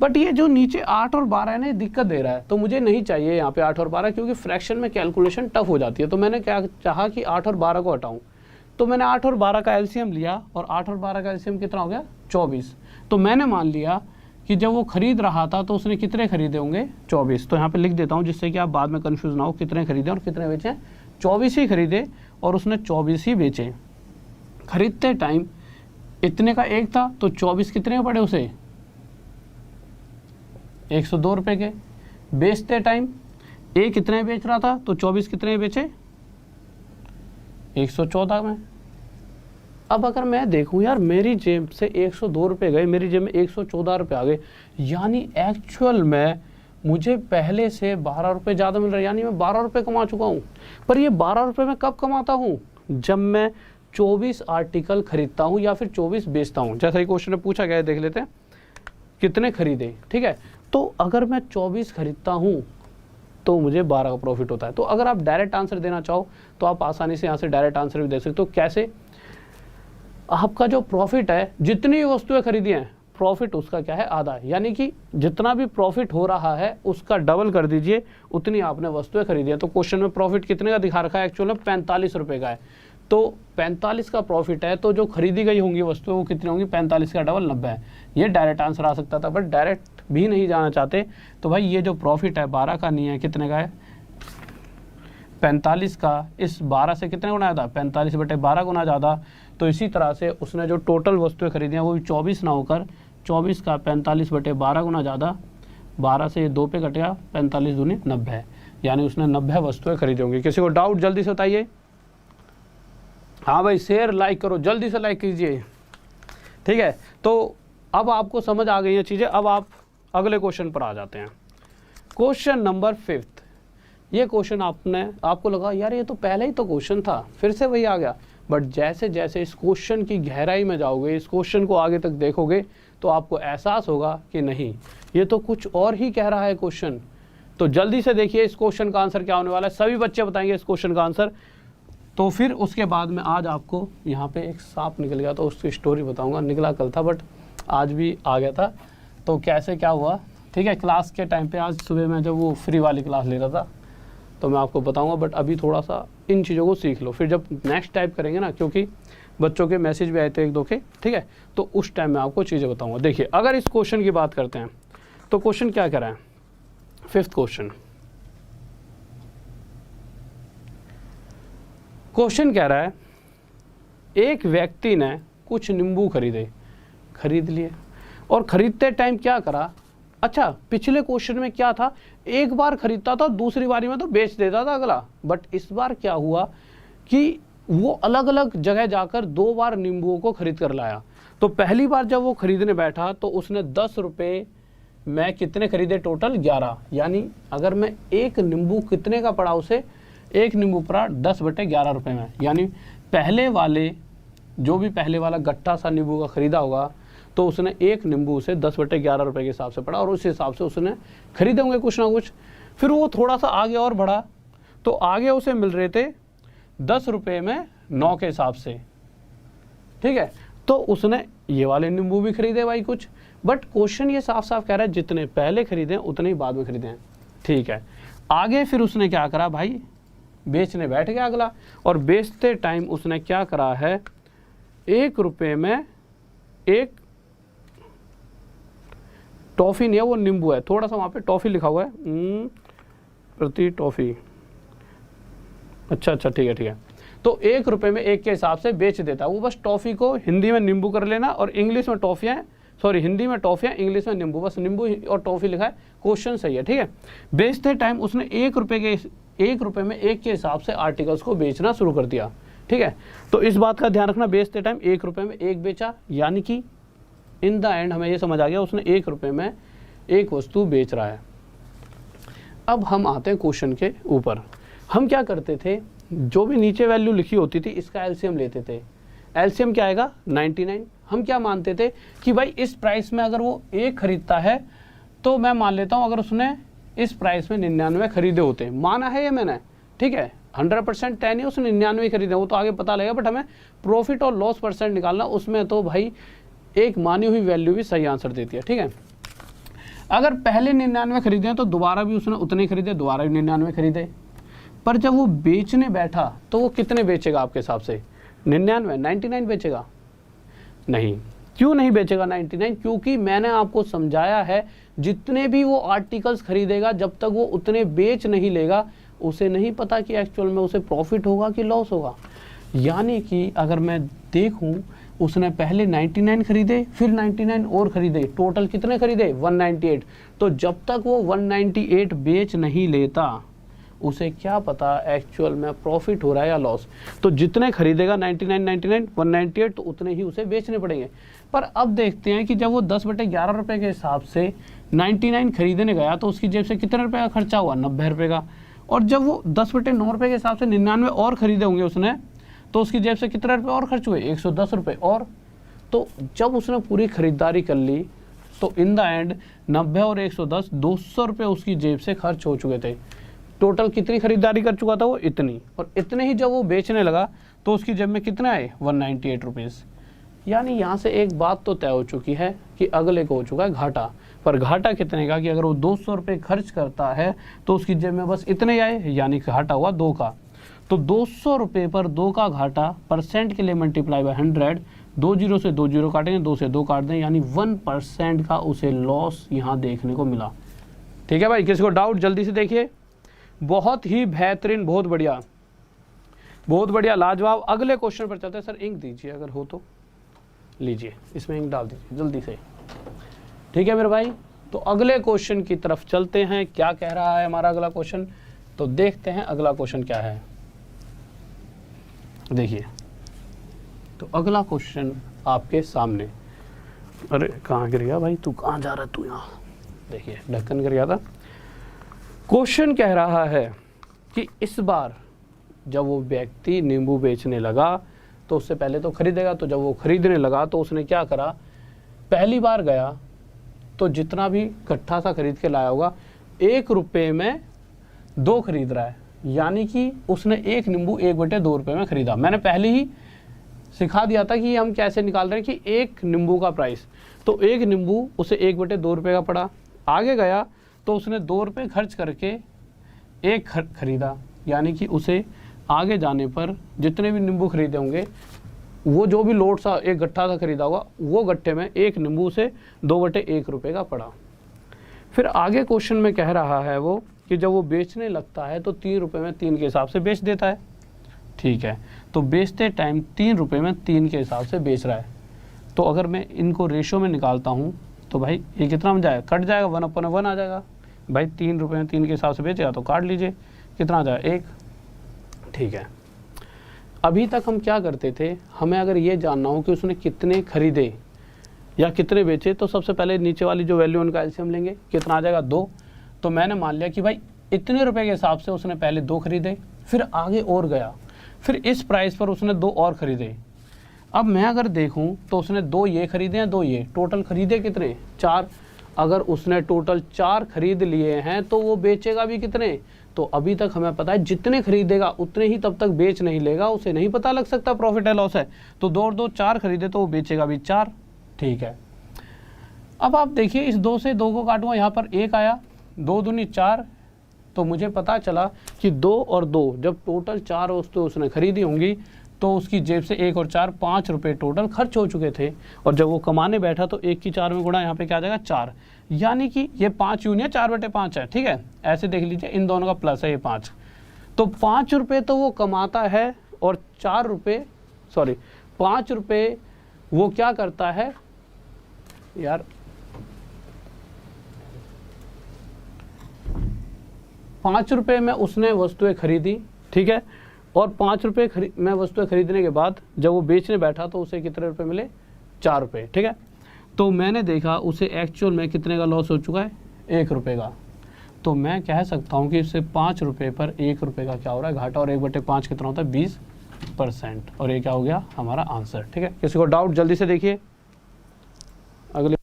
Speaker 1: बट ये जो नीचे 8 और 12 है ना, दिक्कत दे रहा है, तो मुझे नहीं चाहिए यहाँ पे 8 और 12, क्योंकि फ्रैक्शन में कैलकुलेशन टफ हो जाती है। तो मैंने क्या चाहा कि 8 और 12 को हटाऊँ, तो मैंने 8 और 12 का एलसीएम लिया, और 8 और 12 का एलसीएम कितना हो गया 24। तो मैंने मान लिया कि जब वो खरीद रहा था तो उसने कितने खरीदे होंगे 24। तो यहाँ पे लिख देता हूँ जिससे कि आप बाद में कंफ्यूज ना हो, कितने खरीदे और कितने बेचे। 24 ही खरीदे और उसने 24 ही बेचे। खरीदते टाइम इतने का एक था तो 24 कितने पड़े उसे 102 रुपये के। बेचते टाइम एक कितने बेच रहा था तो 24 कितने बेचे 114 में। अब अगर मैं देखूं यार मेरी जेब से 102 रुपये गए, मेरी जेब में 114 रुपये आ गए, यानी एक्चुअल में मुझे पहले से 12 रुपये ज़्यादा मिल रहा है, यानी मैं 12 रुपये कमा चुका हूँ। पर ये 12 रुपये मैं कब कमाता हूँ, जब मैं 24 आर्टिकल खरीदता हूँ या फिर 24 बेचता हूँ। जैसा ही क्वेश्चन में पूछा गया है, देख लेते हैं कितने खरीदे, ठीक है। तो अगर मैं 24 खरीदता हूँ तो मुझे 12 का प्रॉफिट होता है। तो अगर आप डायरेक्ट आंसर देना चाहो तो आप आसानी से यहाँ से डायरेक्ट आंसर भी दे सकते हो। कैसे, आपका जो प्रॉफिट है, जितनी वस्तुएं खरीदी हैं, प्रॉफिट उसका क्या है आधा है, यानी कि जितना भी प्रॉफिट हो रहा है उसका डबल कर दीजिए, उतनी आपने वस्तुएं खरीदी है। तो क्वेश्चन में प्रॉफिट कितने का दिखा रखा है, एक्चुअल में 45 रुपये का है। तो 45 का प्रॉफिट है, तो जो खरीदी गई होंगी वस्तुएं वो कितनी होंगी, 45 का डबल 90 है। ये डायरेक्ट आंसर आ सकता था, बट डायरेक्ट भी नहीं जाना चाहते तो भाई ये जो प्रॉफिट है 12 का नहीं है, कितने का है 45 का। इस 12 से कितने गुना ज़्यादा, 45/12 गुना ज़्यादा। तो इसी तरह से उसने जो टोटल वस्तुएं खरीदी हैं वो भी 24 ना होकर 24 का 45/12 गुना ज़्यादा। 12 से 2 पे कटेगा, 45 दूनी 90 है, यानी उसने 90 वस्तुएं खरीदी होंगी। किसी को डाउट जल्दी से बताइए। हाँ भाई शेयर लाइक करो, जल्दी से लाइक कीजिए, ठीक है। तो अब आपको समझ आ गई हैं चीज़ें। अब आप अगले क्वेश्चन पर आ जाते हैं। Question number 5। ये क्वेश्चन आपको लगा यार ये तो पहले ही तो क्वेश्चन था, फिर से वही आ गया। बट जैसे जैसे इस क्वेश्चन की गहराई में जाओगे, इस क्वेश्चन को आगे तक देखोगे, तो आपको एहसास होगा कि नहीं ये तो कुछ और ही कह रहा है क्वेश्चन। तो जल्दी से देखिए इस क्वेश्चन का आंसर क्या होने वाला है। सभी बच्चे बताएंगे इस क्वेश्चन का आंसर। तो फिर उसके बाद में आज आपको यहाँ पे एक सांप निकल गया तो उसकी स्टोरी बताऊँगा। निकला कल था बट आज भी आ गया था, तो कैसे क्या हुआ, ठीक है। क्लास के टाइम पे आज सुबह में जब वो फ्री वाली क्लास ले रहा था तो मैं आपको बताऊंगा, बट अभी थोड़ा सा इन चीज़ों को सीख लो, फिर जब नेक्स्ट टाइप करेंगे ना, क्योंकि बच्चों के मैसेज भी आए थे 1-2 के, ठीक है। तो उस टाइम मैं आपको चीज़ें बताऊंगा। देखिए अगर इस क्वेश्चन की बात करते हैं तो क्वेश्चन क्या कह रहा है, 5th क्वेश्चन। क्वेश्चन कह रहा है एक व्यक्ति ने कुछ नींबू खरीद लिए और खरीदते टाइम क्या करा। अच्छा, पिछले क्वेश्चन में क्या था, एक बार खरीदता था, दूसरी बारी में तो बेच देता था अगला, बट इस बार क्या हुआ कि वो अलग अलग जगह जाकर 2 बार नींबुओं को खरीद कर लाया। तो पहली बार जब वो खरीदने बैठा तो उसने 10 रुपये में कितने खरीदे, टोटल 11। यानी अगर मैं एक नींबू कितने का पड़ा उसे, एक नींबू पड़ा 10/11 रुपये में। यानी पहले वाला गट्टा सा नींबू का खरीदा होगा तो उसने एक नींबू उसे 10/11 रुपये के हिसाब से पड़ा और उस हिसाब से उसने खरीदे होंगे कुछ ना कुछ। फिर वो थोड़ा सा आगे और बढ़ा तो आगे उसे मिल रहे थे 10 रुपये में 9 के हिसाब से, ठीक है। तो उसने ये वाले नींबू भी खरीदे भाई कुछ, बट क्वेश्चन ये साफ साफ कह रहा है जितने पहले खरीदे उतने ही बाद में खरीदे हैं, ठीक है। आगे फिर उसने क्या करा भाई, बेचने बैठ गया अगला, और बेचते टाइम उसने क्या करा है, 1 रुपये में एक टॉफ़ी नहीं है वो नींबू है, थोड़ा सा वहाँ पे टॉफ़ी लिखा हुआ है, प्रति टॉफ़ी, अच्छा ठीक है। तो 1 रुपये में एक के हिसाब से बेच देता है वो, बस टॉफ़ी को हिंदी में नींबू कर लेना और इंग्लिश में टॉफ़ियाँ, सॉरी हिंदी में टॉफ़ियाँ इंग्लिश में नींबू, बस नींबू और टॉफ़ी लिखा है, क्वेश्चन सही है, ठीक है। बेचते टाइम उसने 1 रुपये में एक के हिसाब से आर्टिकल्स को बेचना शुरू कर दिया, ठीक है। तो इस बात का ध्यान रखना, बेचते टाइम 1 रुपये में एक बेचा, यानी कि इन द एंड हमें ये समझ आ गया उसने 1 रुपये में एक वस्तु बेच रहा है। अब हम आते हैं क्वेश्चन के ऊपर। हम क्या करते थे, जो भी नीचे वैल्यू लिखी होती थी इसका एलसीएम लेते थे। एलसीएम क्या आएगा, 99। हम क्या मानते थे कि भाई इस प्राइस में अगर वो एक खरीदता है तो मैं मान लेता हूँ अगर उसने इस प्राइस में 99 खरीदे होते, माना है ये मैंने, ठीक है। 100% तय नहीं उसने 99 खरीदे, वो तो आगे पता लगेगा, बट हमें प्रॉफिट और लॉस परसेंट निकालना, उसमें तो भाई एक मानी हुई वैल्यू भी सही आंसर देती है, ठीक है। अगर पहले 99 खरीदे तो दोबारा भी उसने उतने खरीदे, दोबारा भी 99 खरीदे, पर जब वो बेचने बैठा तो वो कितने बेचेगा आपके हिसाब से, 99 बेचेगा? नहीं। क्यों नहीं बेचेगा 99? क्योंकि मैंने आपको समझाया है जितने भी वो आर्टिकल्स खरीदेगा जब तक वो उतने बेच नहीं लेगा उसे नहीं पता कि एक्चुअल में उसे प्रॉफिट होगा कि लॉस होगा। यानी कि अगर मैं देखूं उसने पहले 99 खरीदे, फिर 99 और खरीदे, टोटल कितने खरीदे, 198। तो जब तक वो 198 बेच नहीं लेता उसे क्या पता एक्चुअल में प्रॉफिट हो रहा है या लॉस। तो जितने खरीदेगा 99, 198 तो उतने ही उसे बेचने पड़ेंगे। पर अब देखते हैं कि जब वो 10/11 रुपये के हिसाब से 99 खरीदने गया तो उसकी जेब से कितने रुपये का खर्चा हुआ, 90 रुपये का। और जब वो 10/9 रुपये के हिसाब से 99 और खरीदे होंगे उसने तो उसकी जेब से कितने रुपये और खर्च हुए, 110 रुपये और। तो जब उसने पूरी खरीदारी कर ली तो इन द एंड 90 और 110 200 रुपये उसकी जेब से खर्च हो चुके थे। टोटल कितनी खरीदारी कर चुका था वो, इतनी। और इतने ही जब वो बेचने लगा तो उसकी जेब में कितने आए, 198 रुपीज़। यानी यहाँ से एक बात तो तय हो चुकी है कि अगले को हो चुका है घाटा। पर घाटा कितने का, कि अगर वो 200 रुपये खर्च करता है तो उसकी जेब में बस इतने आए, यानी घाटा हुआ 2 का। तो 200 रुपये पर 2 का घाटा परसेंट के लिए मल्टीप्लाई बाय 100, 2 जीरो से 2 जीरो काटेंगे, 2 से 2 काट दें, यानी 1% का उसे लॉस यहाँ देखने को मिला। ठीक है भाई, किसी को डाउट जल्दी से देखिए। बहुत ही बेहतरीन, बहुत बढ़िया, लाजवाब। अगले क्वेश्चन पर चलते हैं। सर इंक दीजिए अगर हो तो, लीजिए इसमें इंक डाल दीजिए जल्दी से। ठीक है मेरे भाई, तो अगले क्वेश्चन की तरफ चलते हैं। क्या कह रहा है हमारा अगला क्वेश्चन, तो देखते हैं अगला क्वेश्चन क्या है। देखिए, तो अगला क्वेश्चन आपके सामने, अरे कहाँ गिर गया भाई, तू कहाँ जा रहा है तू, यहाँ देखिए ढक्कन गिर गया था। क्वेश्चन कह रहा है कि इस बार जब वो व्यक्ति नींबू बेचने लगा तो उससे पहले तो खरीदेगा, तो जब वो खरीदने लगा तो उसने क्या करा, पहली बार गया तो जितना भी इकट्ठा सा खरीद के लाया होगा 1 रुपये में 2 खरीद रहा है, यानी कि उसने एक नींबू 1/2 रुपये में खरीदा। मैंने पहले ही सिखा दिया था कि हम कैसे निकाल रहे हैं कि एक नींबू का प्राइस, तो एक नींबू उसे 1/2 रुपये का पड़ा। आगे गया तो उसने 2 रुपये खर्च करके एक खरीदा, यानी कि उसे आगे जाने पर जितने भी नींबू खरीदे होंगे वो जो भी लोट सा एक गट्ठा सा खरीदा होगा वो गट्ठे में एक नींबू से 2/1 रुपये का पड़ा। फिर आगे क्वेश्चन में कह रहा है वो कि जब वो बेचने लगता है तो 3 रुपये में 3 के हिसाब से बेच देता है। ठीक है, तो बेचते टाइम 3 रुपये में 3 के हिसाब से बेच रहा है। तो अगर मैं इनको रेशो में निकालता हूँ तो भाई ये कितना बन जाएगा, कट जाएगा, 1/1 आ जाएगा। भाई 3 रुपये में 3 के हिसाब से बेचेगा तो काट लीजिए, कितना आ जाएगा 1। ठीक है, अभी तक हम क्या करते थे, हमें अगर ये जानना हो कि उसने कितने खरीदे या कितने बेचे, तो सबसे पहले नीचे वाली जो वैल्यू उनका एलसीएम लेंगे, कितना आ जाएगा 2। तो मैंने मान लिया कि भाई इतने रुपए के हिसाब से उसने पहले 2 खरीदे, फिर आगे और गया, फिर इस प्राइस पर उसने 2 और खरीदे। अब मैं अगर देखूं तो उसने 2 ये खरीदे हैं, 2 ये, टोटल खरीदे कितने, 4। अगर उसने टोटल 4 खरीद लिए हैं तो वो बेचेगा भी कितने, तो अभी तक हमें पता है जितने खरीदेगा उतने ही तब तक बेच नहीं लेगा, उसे नहीं पता लग सकता प्रॉफिट है लॉस है। तो 2 और 2 4 खरीदे तो वो बेचेगा भी 4। ठीक है, अब आप देखिए इस 2 से 2 को काटूंगा, यहाँ पर 1 आया, 2 दूनी 4, तो मुझे पता चला कि 2 और 2 जब टोटल 4 वस्तुएं उसने खरीदी होंगी तो उसकी जेब से 1 और 4 5 रुपये टोटल खर्च हो चुके थे। और जब वो कमाने बैठा तो 1 की 4 में गुणा, यहाँ पे क्या आ जाएगा 4, यानी कि ये 5 यूं नहीं है, 4/5 है। ठीक है, ऐसे देख लीजिए, इन दोनों का प्लस है ये 5, तो 5 रुपये तो वो कमाता है और 4 रुपये, सॉरी 5 रुपये वो क्या करता है यार, 5 रुपये में उसने वस्तुएं खरीदी। ठीक है, और 5 रुपये में वस्तुएं खरीदने के बाद जब वो बेचने बैठा तो उसे कितने रुपए मिले, 4 रुपये। ठीक है, तो मैंने देखा उसे एक्चुअल में कितने का लॉस हो चुका है, 1 रुपये का। तो मैं कह सकता हूँ कि इससे 5 रुपये पर 1 रुपये का क्या हो रहा है, घाटा। और 1/5 कितना होता है, 20%। और ये क्या हो गया हमारा आंसर। ठीक है, किसी को डाउट जल्दी से देखिए अगले।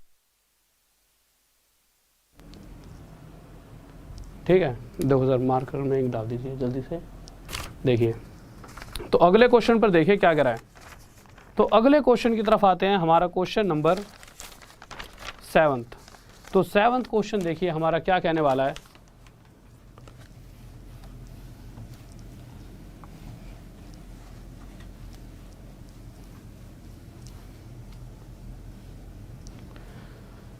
Speaker 1: ठीक है, देखो सर मार्कर में एक डाल दीजिए जल्दी से, देखिए। तो अगले क्वेश्चन पर देखिए क्या करा है। तो अगले क्वेश्चन की तरफ आते हैं, हमारा क्वेश्चन नंबर 7। तो 7th क्वेश्चन देखिए हमारा क्या कहने वाला है।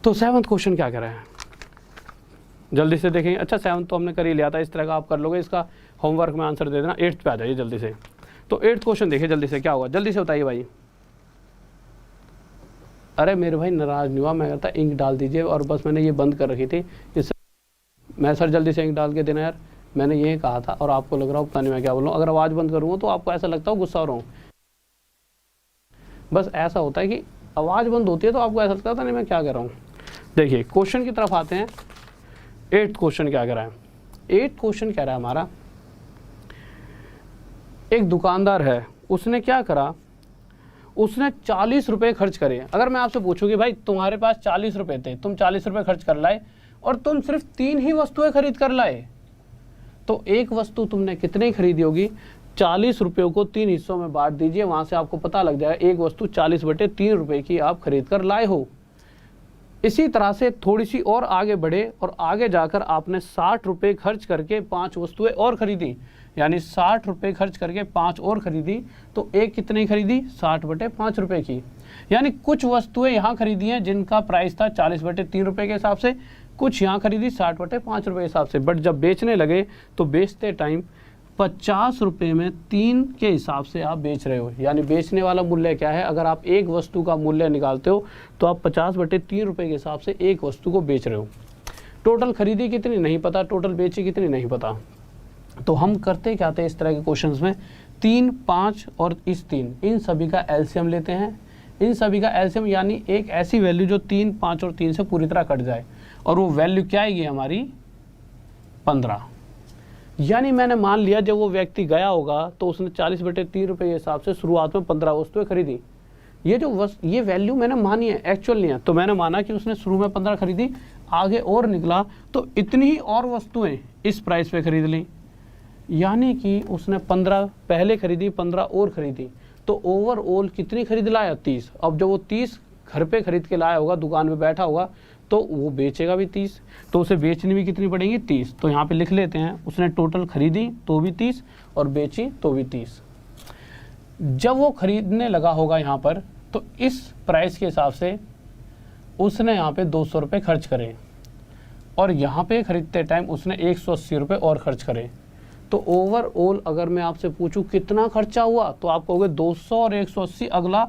Speaker 1: तो 7th क्वेश्चन क्या कह रहा है, जल्दी से देखेंगे। अच्छा 7th तो हमने कर ही लिया था, इस तरह का आप कर लोगे, इसका होमवर्क में आंसर दे देना। 8th पे आ जाइए जल्दी से। तो 8th क्वेश्चन देखिए जल्दी से, क्या होगा जल्दी से बताइए भाई। अरे मेरे भाई नाराज नहीं हुआ, मैं कहता इंक डाल दीजिए, और बस मैंने ये बंद कर रखी थी इससे। मैं सर जल्दी से इंक डाल के देना यार, मैंने ये कहा था और आपको लग रहा हो पता नहीं मैं क्या बोल रहा हूँ। अगर आवाज़ बंद करूँगा तो आपको ऐसा लगता हो गुस्सा हो रहा हूँ। बस ऐसा होता है कि आवाज़ बंद होती है तो आपको ऐसा लगता था नहीं मैं क्या कह रहा हूँ। देखिए क्वेश्चन की तरफ आते हैं। 8th क्वेश्चन क्या कह रहा है, 8th क्वेश्चन कह रहा है हमारा, एक दुकानदार है, उसने क्या करा, उसने 40 रुपये खर्च करे। अगर मैं आपसे पूछूं कि भाई तुम्हारे पास 40 रुपये थे, तुम 40 रुपये खर्च कर लाए और तुम सिर्फ 3 ही वस्तुएं खरीद कर लाए, तो एक वस्तु तुमने कितनी खरीदी होगी। 40 रुपयों को 3 हिस्सों में बांट दीजिए, वहां से आपको पता लग जाएगा एक वस्तु 40/3 रुपये की आप खरीद कर लाए हो। इसी तरह से थोड़ी सी और आगे बढ़े और आगे जाकर आपने 60 रुपये खर्च करके 5 वस्तुएं और खरीदी, यानी 60 रुपये खर्च करके 5 और खरीदी, तो एक कितनी खरीदी 60/5 रुपये की। यानी कुछ वस्तुएं यहाँ खरीदी हैं जिनका प्राइस था 40/3 रुपये के हिसाब से, कुछ यहाँ खरीदी 60/5 रुपये के हिसाब से। बट जब बेचने लगे तो बेचते टाइम 50 रुपये में 3 के हिसाब से आप बेच रहे हो। यानी बेचने वाला मूल्य क्या है, अगर आप एक वस्तु का मूल्य निकालते हो तो आप 50/3 रुपये के हिसाब से एक वस्तु को बेच रहे हो। टोटल खरीदी कितनी नहीं पता, टोटल बेची कितनी नहीं पता। तो हम करते क्या थे इस तरह के क्वेश्चंस में, 3, 5 और इस 3, इन सभी का एलसीएम लेते हैं। इन सभी का एलसीएम यानी एक ऐसी वैल्यू जो 3, 5 और 3 से पूरी तरह कट जाए, और वो वैल्यू क्या आएगी हमारी 15। यानी मैंने मान लिया जब वो व्यक्ति गया होगा तो उसने 40/3 रुपये के हिसाब से शुरुआत में 15 वस्तुएं खरीदी। ये वैल्यू मैंने मानी है, एक्चुअल नहीं है। तो मैंने माना कि उसने शुरू में 15 खरीदी, आगे और निकला तो इतनी ही और वस्तुएं इस प्राइस पे खरीद ली, यानी कि उसने 15 पहले खरीदी, 15 और खरीदी, तो ओवरऑल कितनी खरीद लाया 30। अब जब वो 30 घर पे खरीद के लाया होगा, दुकान में बैठा होगा, तो वो बेचेगा भी 30, तो उसे बेचनी भी कितनी पड़ेगी 30। तो यहाँ पे लिख लेते हैं, उसने टोटल खरीदी तो भी 30 और बेची तो भी 30। जब वो खरीदने लगा होगा यहाँ पर, तो इस प्राइस के हिसाब से उसने यहाँ पे 200 रुपये खर्च करे, और यहाँ पे खरीदते टाइम उसने 180 रुपये और खर्च करे। तो ओवरऑल अगर मैं आपसे पूछूं कितना खर्चा हुआ तो आप कहोगे 200 और 180, अगला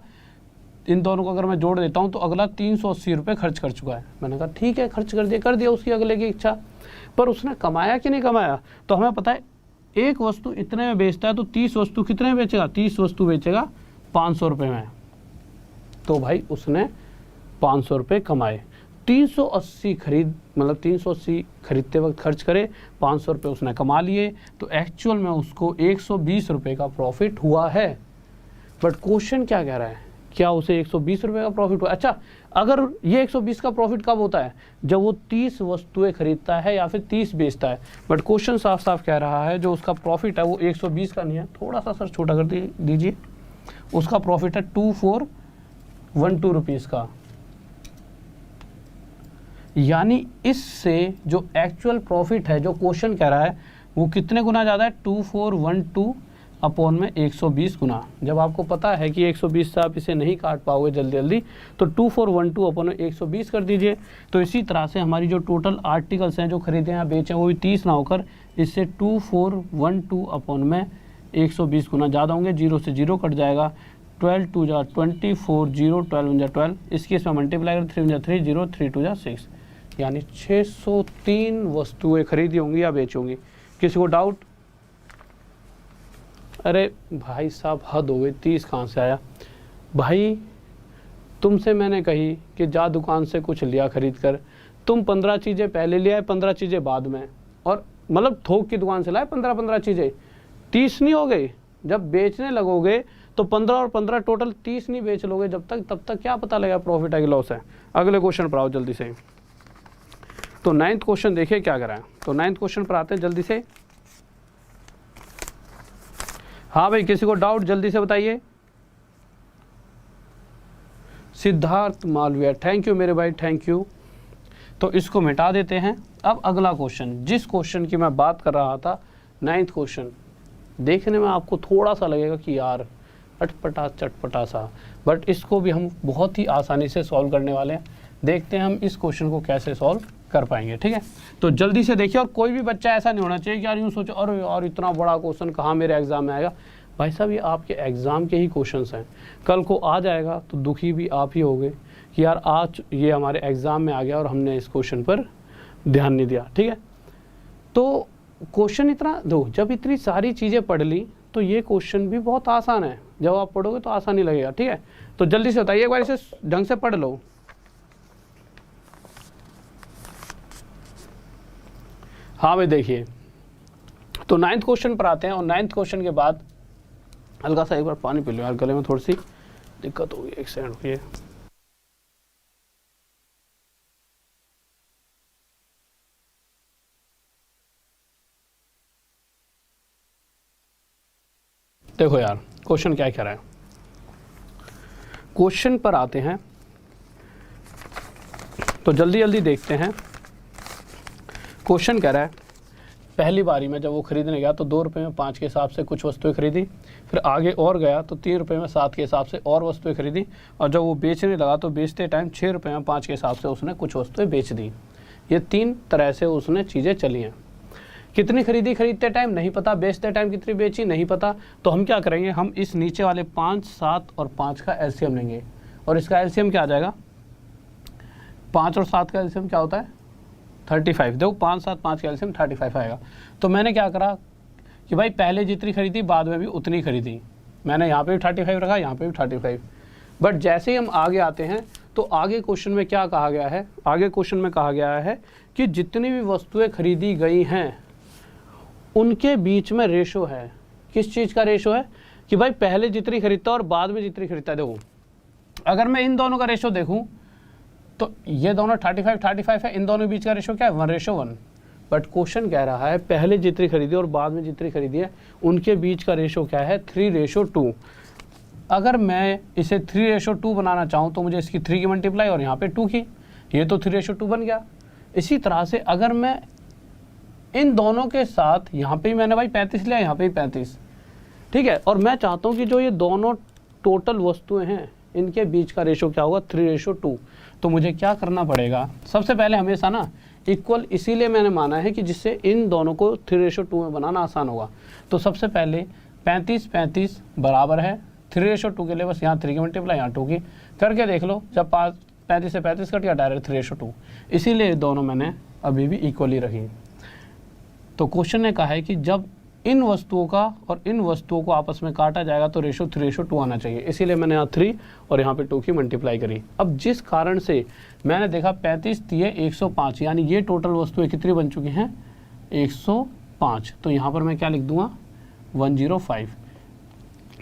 Speaker 1: इन दोनों को अगर मैं जोड़ देता हूं तो अगला 380 रुपये खर्च कर चुका है। मैंने कहा ठीक है, खर्च कर दिया उसकी अगले की इच्छा, पर उसने कमाया कि नहीं कमाया? तो हमें पता है एक वस्तु इतने में बेचता है तो 30 वस्तु कितने में बेचेगा? 30 वस्तु बेचेगा 500 रुपये में। तो भाई उसने 500 रुपये कमाए। 380 खरीदते वक्त खर्च करे, 500 रुपये उसने कमा लिए, तो एक्चुअल में उसको 120 रुपये का प्रॉफिट हुआ है। बट क्वेश्चन क्या कह रहा है? क्या उसे 120 रुपये का प्रॉफिट हुआ? अच्छा, अगर ये 120 का प्रॉफिट कब होता है? जब वो 30 वस्तुएं खरीदता है या फिर 30 बेचता है। बट क्वेश्चन साफ साफ कह रहा है जो उसका प्रॉफिट है वो 120 का नहीं है, थोड़ा सा सर छोटा कर दीजिए, उसका प्रॉफिट है 2412 रुपीज़ का। यानी इससे जो एक्चुअल प्रॉफिट है, जो क्वेश्चन कह रहा है, वो कितने गुना ज़्यादा है? 2412 अपॉन में 120 गुना। जब आपको पता है कि 120 से आप इसे नहीं काट पाओगे जल्दी तो 2412 अपॉन में 120 कर दीजिए। तो इसी तरह से हमारी जो टोटल आर्टिकल्स हैं जो खरीदे या बेचे वो भी 30 ना होकर इससे 2412 अपॉन में 120 गुना ज़्यादा होंगे। 0 से 0 कट जाएगा, 12 2 जा 24, 0 12 जा 12, इसकी इसमें मल्टीप्लाई कर 3 जा 3, 0 3 2 जा 6, यानी 603 वस्तुएं खरीदी होंगी या बेची होंगी। किसी को डाउट? अरे भाई साहब हद हो गई, 30 कहाँ से आया? भाई तुमसे मैंने कही कि जा दुकान से कुछ लिया खरीद कर, तुम 15 चीज़ें पहले ले आए, 15 चीज़ें बाद में, और मतलब थोक की दुकान से लाए 15 चीज़ें, 30 नहीं हो गई। जब बेचने लगोगे तो 15 और 15 टोटल 30 नहीं बेच लोगे तब तक क्या पता लगेगा प्रॉफिट है कि लॉस है। अगले क्वेश्चन पर आओ जल्दी से। तो 9th क्वेश्चन देखिए क्या करा है। तो 9th क्वेश्चन पर आते हैं जल्दी से। हाँ भाई, किसी को डाउट जल्दी से बताइए। सिद्धार्थ मालविया, थैंक यू मेरे भाई, थैंक यू। तो इसको मिटा देते हैं। अब अगला क्वेश्चन, जिस क्वेश्चन की मैं बात कर रहा था, 9th क्वेश्चन, देखने में आपको थोड़ा सा लगेगा कि यार अटपटा चटपटा सा, बट इसको भी हम बहुत ही आसानी से सॉल्व करने वाले हैं। देखते हैं हम इस क्वेश्चन को कैसे सॉल्व कर पाएंगे, ठीक है। तो जल्दी से देखिए, और कोई भी बच्चा ऐसा नहीं होना चाहिए कि यार यूँ सोचो अरे यार इतना बड़ा क्वेश्चन कहाँ मेरे एग्जाम में आएगा। भाई साहब ये आपके एग्ज़ाम के ही क्वेश्चंस हैं, कल को आ जाएगा तो दुखी भी आप ही होगे कि यार आज ये हमारे एग्ज़ाम में आ गया और हमने इस क्वेश्चन पर ध्यान नहीं दिया, ठीक है। तो क्वेश्चन इतना दो, जब इतनी सारी चीज़ें पढ़ ली तो ये क्वेश्चन भी बहुत आसान है, जब आप पढ़ोगे तो आसानी लगेगा, ठीक है। तो जल्दी से बताइए, एक बार इसे ढंग से पढ़ लो। हाँ भाई देखिए, तो 9th क्वेश्चन पर आते हैं, और 9th क्वेश्चन के बाद हल्का सा एक बार पानी पी लो यार, गले में थोड़ी सी दिक्कत होगी, एक सेकंड रुकिए। देखो यार क्वेश्चन क्या कह रहा है। क्वेश्चन पर आते हैं तो जल्दी जल्दी देखते हैं। क्वेश्चन कह रहा है पहली बारी में जब वो खरीदने गया तो 2 रुपये में 5 के हिसाब से कुछ वस्तुएं खरीदी, फिर आगे और गया तो 3 रुपये में 7 के हिसाब से और वस्तुएं खरीदी, और जब वो बेचने लगा तो बेचते टाइम 6 रुपये में 5 के हिसाब से उसने कुछ वस्तुएं बेच दी। ये 3 तरह से उसने चीज़ें चली हैं। कितनी खरीदी खरीदते टाइम नहीं पता, बेचते टाइम कितनी बेची नहीं पता। तो हम क्या करेंगे, हम इस नीचे वाले 5, 7 और 5 का एलसीएम लेंगे, और इसका एलसीएम क्या आ जाएगा? 5 और 7 का एलसीएम क्या होता है? 35। देखो 5, 7, 5 का एलसीएम 35 आएगा। तो मैंने क्या करा कि भाई पहले जितनी खरीदी बाद में भी उतनी खरीदी। मैंने यहाँ पे भी 35 रखा, यहाँ पे भी 35। बट जैसे ही हम आगे आते हैं तो आगे क्वेश्चन में क्या कहा गया है? आगे क्वेश्चन में कहा गया है कि जितनी भी वस्तुएं खरीदी गई हैं उनके बीच में रेशो है। किस चीज़ का रेशो है? कि भाई पहले जितनी खरीदता और बाद में जितनी खरीदता है। देखो अगर मैं इन दोनों का रेशो देखूं तो ये दोनों 35 है, इन दोनों के बीच का रेशो क्या है? 1:1। बट क्वेश्चन कह रहा है पहले जितनी खरीदी और बाद में जितनी खरीदी है उनके बीच का रेशो क्या है? 3:2। अगर मैं इसे 3:2 बनाना चाहूँ तो मुझे इसकी 3 की मल्टीप्लाई और यहाँ पे 2 की, ये तो 3:2 बन गया। इसी तरह से अगर मैं इन दोनों के साथ, यहाँ पे ही मैंने भाई 35 लिया, यहाँ पे ही 35, ठीक है, और मैं चाहता हूँ कि जो ये दोनों टोटल वस्तुएं हैं इनके बीच का रेशो क्या होगा? 3:2। तो मुझे क्या करना पड़ेगा? सबसे पहले हमेशा ना इक्वल इसीलिए मैंने माना है कि जिससे इन दोनों को 3:2 में बनाना आसान होगा। तो सबसे पहले 35 बराबर है 3:2 के लिए बस यहाँ 3 की मल्टीप्लाई यहाँ 2 की करके देख लो। जब 35 से 35 कट गया डायरेक्ट 3:2, इसीलिए दोनों मैंने अभी भी इक्वल ही रखी। तो क्वेश्चन ने कहा है कि जब इन वस्तुओं का और इन वस्तुओं को आपस में काटा जाएगा तो रेशो 3:2 आना चाहिए, इसीलिए मैंने यहाँ 3 और यहाँ पे 2 की मल्टीप्लाई करी। अब जिस कारण से मैंने देखा 35 3 105, यानी ये टोटल वस्तुएं कितनी बन चुकी हैं 105, तो यहाँ पर मैं क्या लिख दूंगा 105,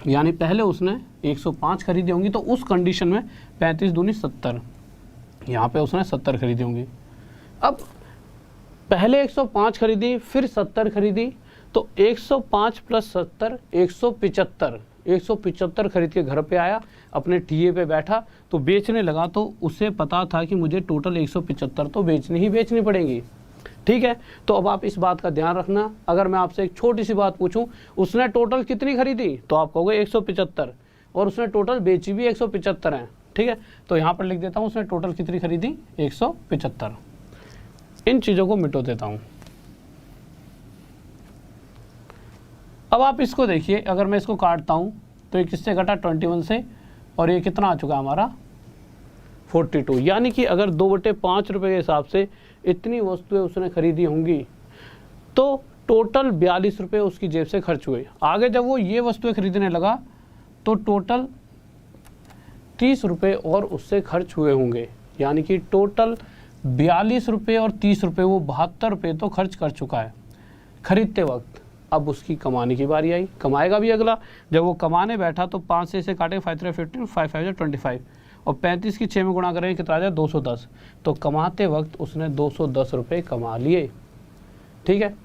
Speaker 1: यानी पहले उसने 105 खरीदी होंगी, तो उस कंडीशन में 35 दूनी 70, यहाँ पे उसने 70 खरीदी होंगी। अब पहले 105 खरीदी फिर 70 खरीदी, तो 105 प्लस 70 175 खरीद के घर पे आया, अपने टीए पे बैठा तो बेचने लगा, तो उसे पता था कि मुझे टोटल 175 तो बेचनी पड़ेंगी। ठीक है, तो अब आप इस बात का ध्यान रखना। अगर मैं आपसे एक छोटी सी बात पूछूं, उसने टोटल कितनी खरीदी, तो आप कहोगे 175, और उसने टोटल बेची भी 175 है। ठीक है, तो यहाँ पर लिख देता हूँ उसने टोटल कितनी खरीदी 175। इन चीज़ों को मिटो देता हूँ। अब आप इसको देखिए, अगर मैं इसको काटता हूँ तो ये किससे घटा 21 से, और ये कितना आ चुका हमारा 42, यानी कि अगर 2/5 रुपये के हिसाब से इतनी वस्तुएं उसने खरीदी होंगी तो टोटल 42 रुपये उसकी जेब से खर्च हुए। आगे जब वो ये वस्तुएं खरीदने लगा तो टोटल 30 रुपये और उससे खर्च हुए होंगे, यानी कि टोटल 42 रुपये और 30 रुपये, वो 72 रुपये तो खर्च कर चुका है खरीदते वक्त। अब उसकी कमाने की बारी आई, कमाएगा भी अगला। जब वो कमाने बैठा तो 5 से इसे काटे 5 3 15 5 5 25, और 35 की 6 में गुणा करेंगे कितना आ जाए 210, तो कमाते वक्त उसने 210 रुपये कमा लिए। ठीक है,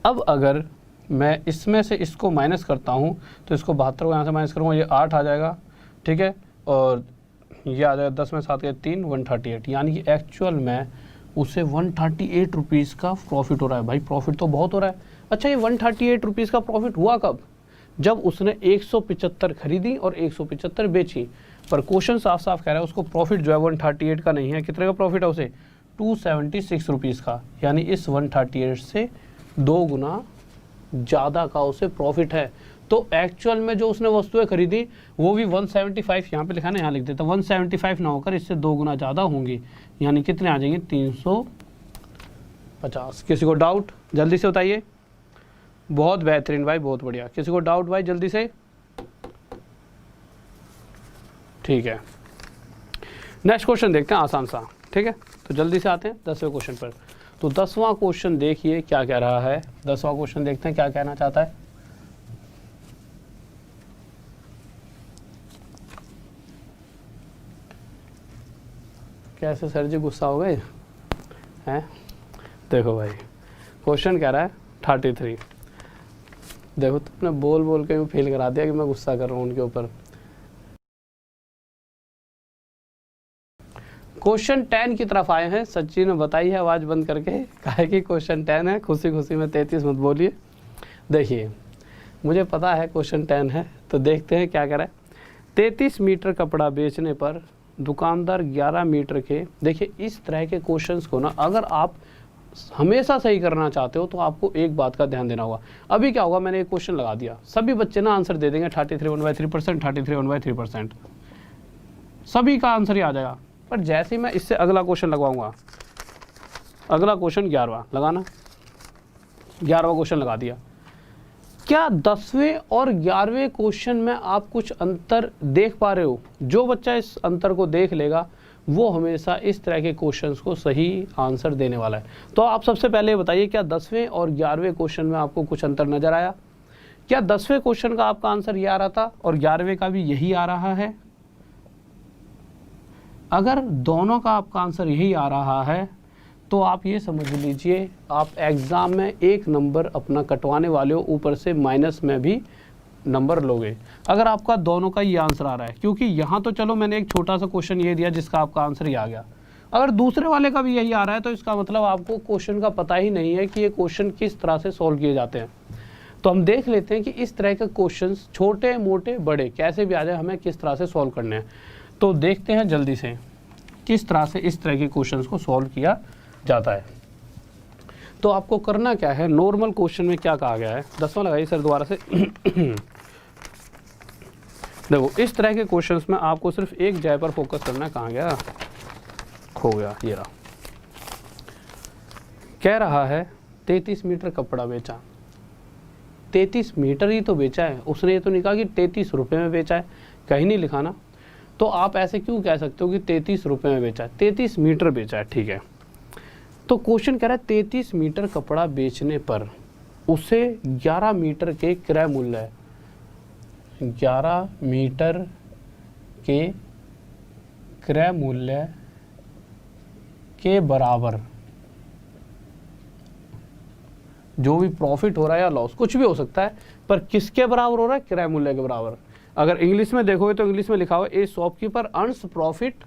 Speaker 1: अब अगर मैं इसमें से इसको माइनस करता हूँ तो इसको 72 को यहाँ से माइनस करूँगा, ये 8 आ जाएगा। ठीक है, और ये आ जाएगा 10 में 7 के 3 138, यानी कि एक्चुअल में उसे 138 रुपीज़ का प्रॉफिट हो रहा है। भाई प्रॉफिट तो बहुत हो रहा है। अच्छा, ये 138 रुपीज़ का प्रॉफिट हुआ कब, जब उसने 175 खरीदी और 175 बेची। पर क्वेश्चन साफ साफ कह रहा है उसको प्रॉफिट जो है 138 का नहीं है, कितने का प्रॉफिट है उसे 276 रुपीज़ का, यानी इस 138 से 2 गुना ज़्यादा का उसे प्रॉफिट है। तो एक्चुअल में जो उसने वस्तुएं खरीदी वो भी 175, यहाँ पे लिखा ना, यहाँ लिख देता 175 ना होकर इससे 2 गुना ज़्यादा होंगी, यानी कितने आ जाएंगे 350। किसी को डाउट जल्दी से बताइए। बहुत बेहतरीन भाई, बहुत बढ़िया। किसी को डाउट भाई जल्दी से। ठीक है, नेक्स्ट क्वेश्चन देखते हैं आसान सा। ठीक है, तो जल्दी से आते हैं 10वें क्वेश्चन पर। तो 10वां क्वेश्चन देखिए क्या कह रहा है। 10वां क्वेश्चन देखते हैं क्या कहना चाहता है। कैसे सर जी गुस्सा हो गए हैं? देखो भाई क्वेश्चन कह रहा है 33। देखो तुमने बोल बोल के फील करा दिया कि मैं गुस्सा कर रहा हूँ उनके ऊपर। क्वेश्चन 10 की तरफ आए हैं। सचिन ने बताई है आवाज़ बंद करके, कहा कि क्वेश्चन 10 है, खुशी खुशी में 33 मत बोलिए। देखिए मुझे पता है क्वेश्चन 10 है, तो देखते हैं क्या कह रहा है। 33 मीटर कपड़ा बेचने पर दुकानदार 11 मीटर के, देखिए इस तरह के क्वेश्चंस को ना अगर आप हमेशा सही करना चाहते हो तो आपको एक बात का ध्यान देना होगा। अभी क्या होगा, मैंने एक क्वेश्चन लगा दिया, सभी बच्चे ना आंसर दे देंगे 33 1/3%, 33 1/3%, सभी का आंसर ही आ जाएगा। पर जैसे ही मैं इससे अगला क्वेश्चन लगवाऊंगा, अगला क्वेश्चन 11वां लगाना, 11वां क्वेश्चन लगा दिया। क्या 10वें और 11वें क्वेश्चन में आप कुछ अंतर देख पा रहे हो? जो बच्चा इस अंतर को देख लेगा वो हमेशा इस तरह के क्वेश्चंस को सही आंसर देने वाला है। तो आप सबसे पहले बताइए, क्या 10वें और 11वें क्वेश्चन में आपको कुछ अंतर नजर आया? क्या 10वें क्वेश्चन का आपका आंसर ये आ रहा था और 11वें का भी यही आ रहा है? अगर दोनों का आपका आंसर यही आ रहा है तो आप ये समझ लीजिए आप एग्ज़ाम में 1 नंबर अपना कटवाने वाले हो, ऊपर से माइनस में भी नंबर लोगे अगर आपका दोनों का ये आंसर आ रहा है। क्योंकि यहाँ तो चलो मैंने एक छोटा सा क्वेश्चन ये दिया जिसका आपका आंसर ही आ गया, अगर दूसरे वाले का भी यही आ रहा है तो इसका मतलब आपको क्वेश्चन का पता ही नहीं है कि ये क्वेश्चन किस तरह से सॉल्व किए जाते हैं। तो हम देख लेते हैं कि इस तरह के क्वेश्चन छोटे मोटे बड़े कैसे भी आ जाए, हमें किस तरह से सॉल्व करने हैं। तो देखते हैं जल्दी से किस तरह से इस तरह के क्वेश्चन को सॉल्व किया जाता है। तो आपको करना क्या है, नॉर्मल क्वेश्चन में क्या कहा गया है, 10वां लगाइए सर दोबारा से। देखो इस तरह के क्वेश्चंस में आपको सिर्फ एक जगह पर फोकस करना है। कहाँ गया, खो गया, ये रहा। कह रहा है 33 मीटर कपड़ा बेचा। 33 मीटर ही तो बेचा है, उसने ये तो नहीं कहा कि 33 रुपये में बेचा है, कहीं नहीं लिखा ना। तो आप ऐसे क्यों कह सकते हो कि 33 रुपये में बेचा है, 33 मीटर बेचा है, ठीक है। तो क्वेश्चन कह रहा है 33 मीटर कपड़ा बेचने पर उसे 11 मीटर के क्रय मूल्य है, 11 मीटर के क्रय मूल्य के बराबर जो भी प्रॉफिट हो रहा है या लॉस, कुछ भी हो सकता है, पर किसके बराबर हो रहा है, क्रय मूल्य के बराबर। अगर इंग्लिश में देखोगे तो इंग्लिश में लिखा हुआ है a shopkeeper earns profit,